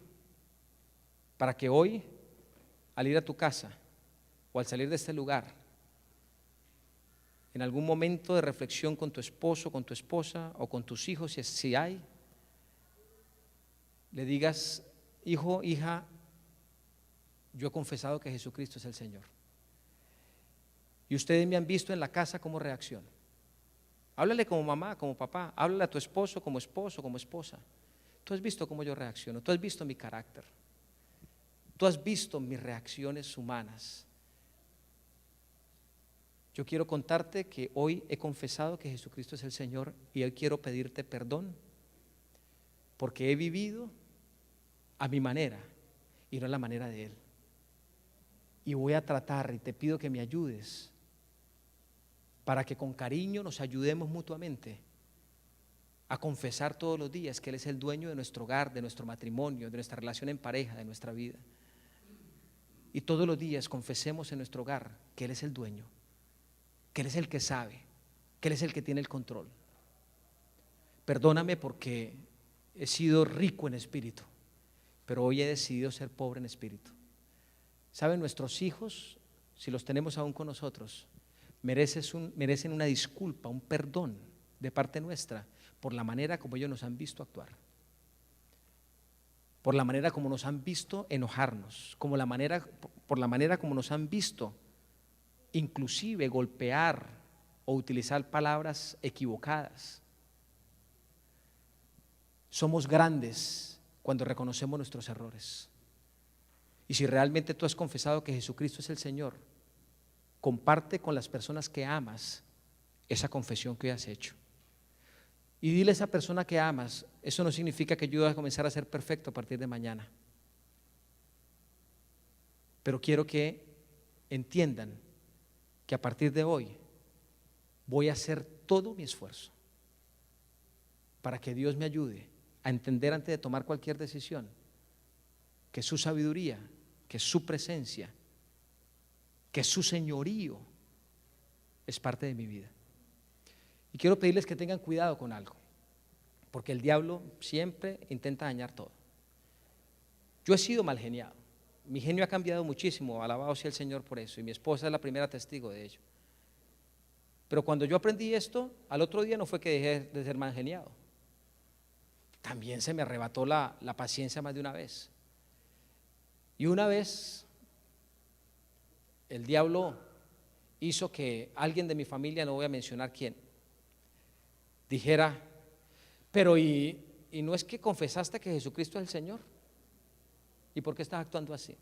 [SPEAKER 1] para que hoy, al ir a tu casa o al salir de este lugar, en algún momento de reflexión con tu esposo, con tu esposa o con tus hijos, si hay, le digas: hijo, hija, yo he confesado que Jesucristo es el Señor. Y ustedes me han visto en la casa cómo reacciono. Háblale como mamá, como papá, háblale a tu esposo, como esposa. Tú has visto cómo yo reacciono, tú has visto mi carácter, tú has visto mis reacciones humanas. Yo quiero contarte que hoy he confesado que Jesucristo es el Señor y hoy quiero pedirte perdón porque he vivido a mi manera y no a la manera de Él. Y voy a tratar, y te pido que me ayudes para que con cariño nos ayudemos mutuamente a confesar todos los días que Él es el dueño de nuestro hogar, de nuestro matrimonio, de nuestra relación en pareja, de nuestra vida. Y todos los días confesemos en nuestro hogar que Él es el dueño, que Él es el que sabe, que Él es el que tiene el control. Perdóname porque he sido rico en espíritu, pero hoy he decidido ser pobre en espíritu. ¿Saben? Nuestros hijos, si los tenemos aún con nosotros, merecen una disculpa, un perdón de parte nuestra por la manera como ellos nos han visto actuar, por la manera como nos han visto enojarnos, por la manera como nos han visto inclusive golpear o utilizar palabras equivocadas. Somos grandes cuando reconocemos nuestros errores. Y si realmente tú has confesado que Jesucristo es el Señor, comparte con las personas que amas esa confesión que has hecho. Y dile a esa persona que amas: eso no significa que yo voy a comenzar a ser perfecto a partir de mañana, pero quiero que entiendan que a partir de hoy voy a hacer todo mi esfuerzo para que Dios me ayude a entender antes de tomar cualquier decisión que su sabiduría, que su presencia, que su señorío es parte de mi vida. Y quiero pedirles que tengan cuidado con algo, porque el diablo siempre intenta dañar todo. Yo he sido mal geniado, mi genio ha cambiado muchísimo, alabado sea el Señor por eso, y mi esposa es la primera testigo de ello. Pero cuando yo aprendí esto, al otro día no fue que dejé de ser mal geniado, también se me arrebató la paciencia más de una vez. Y una vez el diablo hizo que alguien de mi familia, no voy a mencionar quién, dijera: pero y no es que confesaste que Jesucristo es el Señor, ¿y por qué estás actuando así?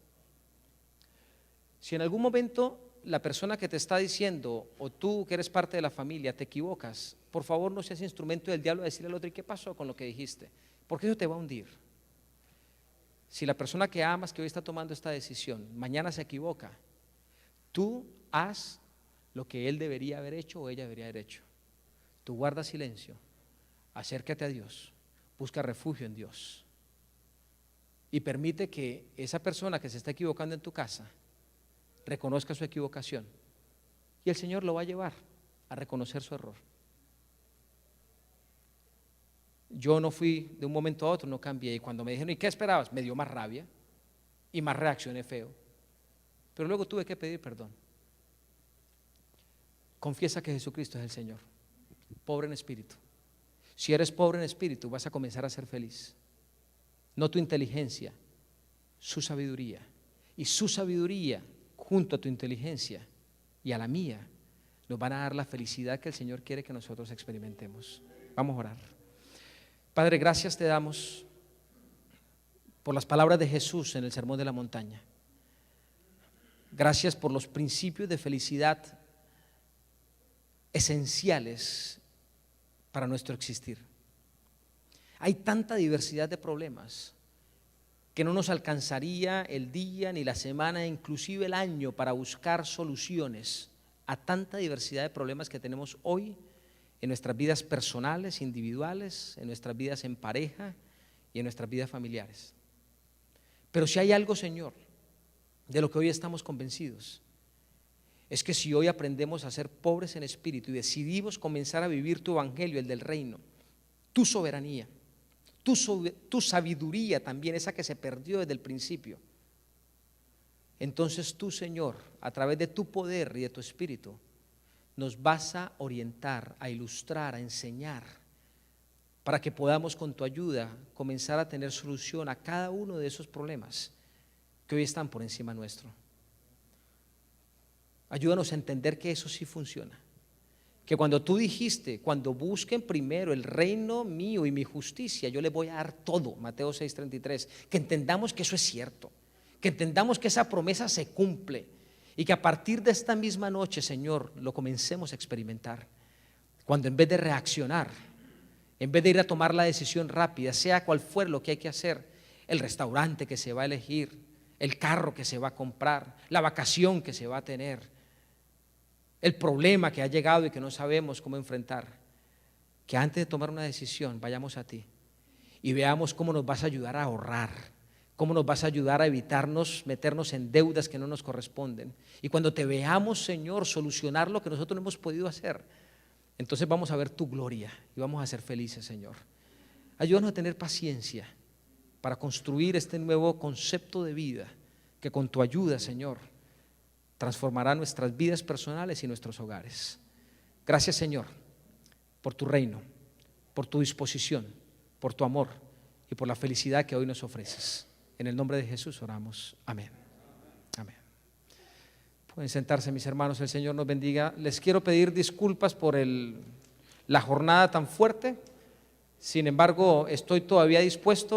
[SPEAKER 1] Si en algún momento la persona que te está diciendo, o tú que eres parte de la familia, te equivocas, por favor no seas instrumento del diablo a decirle al otro: ¿y qué pasó con lo que dijiste? Porque eso te va a hundir. Si la persona que amas, que hoy está tomando esta decisión, mañana se equivoca, tú haz lo que él debería haber hecho o ella debería haber hecho. Tú guarda silencio, acércate a Dios, busca refugio en Dios y permite que esa persona que se está equivocando en tu casa reconozca su equivocación y el Señor lo va a llevar a reconocer su error. Yo no fui de un momento a otro, no cambié, y cuando me dijeron, ¿y qué esperabas? Me dio más rabia y más reaccioné feo, pero luego tuve que pedir perdón. Confiesa que Jesucristo es el Señor. Pobre en espíritu. Si eres pobre en espíritu, vas a comenzar a ser feliz. No tu inteligencia, su sabiduría. Y su sabiduría, junto a tu inteligencia y a la mía, nos van a dar la felicidad que el Señor quiere que nosotros experimentemos. Vamos a orar. Padre, gracias te damos por las palabras de Jesús en el Sermón de la Montaña. Gracias por los principios de felicidad esenciales para nuestro existir. Hay tanta diversidad de problemas que no nos alcanzaría el día, ni la semana, inclusive el año para buscar soluciones a tanta diversidad de problemas que tenemos hoy en nuestras vidas personales, individuales, en nuestras vidas en pareja y en nuestras vidas familiares. Pero si hay algo, Señor, de lo que hoy estamos convencidos, es que si hoy aprendemos a ser pobres en espíritu y decidimos comenzar a vivir tu evangelio, el del reino, tu soberanía, tu sabiduría también, esa que se perdió desde el principio, entonces tú, Señor, a través de tu poder y de tu espíritu, nos vas a orientar, a ilustrar, a enseñar, para que podamos con tu ayuda comenzar a tener solución a cada uno de esos problemas que hoy están por encima nuestro. Ayúdanos a entender que eso sí funciona, que cuando tú dijiste, cuando busquen primero el reino mío y mi justicia, yo les voy a dar todo, Mateo 6:33, que entendamos que eso es cierto, que entendamos que esa promesa se cumple y que a partir de esta misma noche, Señor, lo comencemos a experimentar, cuando en vez de reaccionar, en vez de ir a tomar la decisión rápida, sea cual fuera lo que hay que hacer, el restaurante que se va a elegir, el carro que se va a comprar, la vacación que se va a tener, el problema que ha llegado y que no sabemos cómo enfrentar, que antes de tomar una decisión vayamos a ti y veamos cómo nos vas a ayudar a ahorrar, cómo nos vas a ayudar a evitarnos meternos en deudas que no nos corresponden. Y cuando te veamos, Señor, solucionar lo que nosotros no hemos podido hacer, entonces vamos a ver tu gloria y vamos a ser felices, Señor. Ayúdanos a tener paciencia para construir este nuevo concepto de vida que con tu ayuda, Señor, transformará nuestras vidas personales y nuestros hogares. Gracias, Señor, por tu reino, por tu disposición, por tu amor y por la felicidad que hoy nos ofreces. En el nombre de Jesús oramos. Amén. Amén. Pueden sentarse, mis hermanos, el Señor nos bendiga. Les quiero pedir disculpas por la jornada tan fuerte. Sin embargo, estoy todavía dispuesto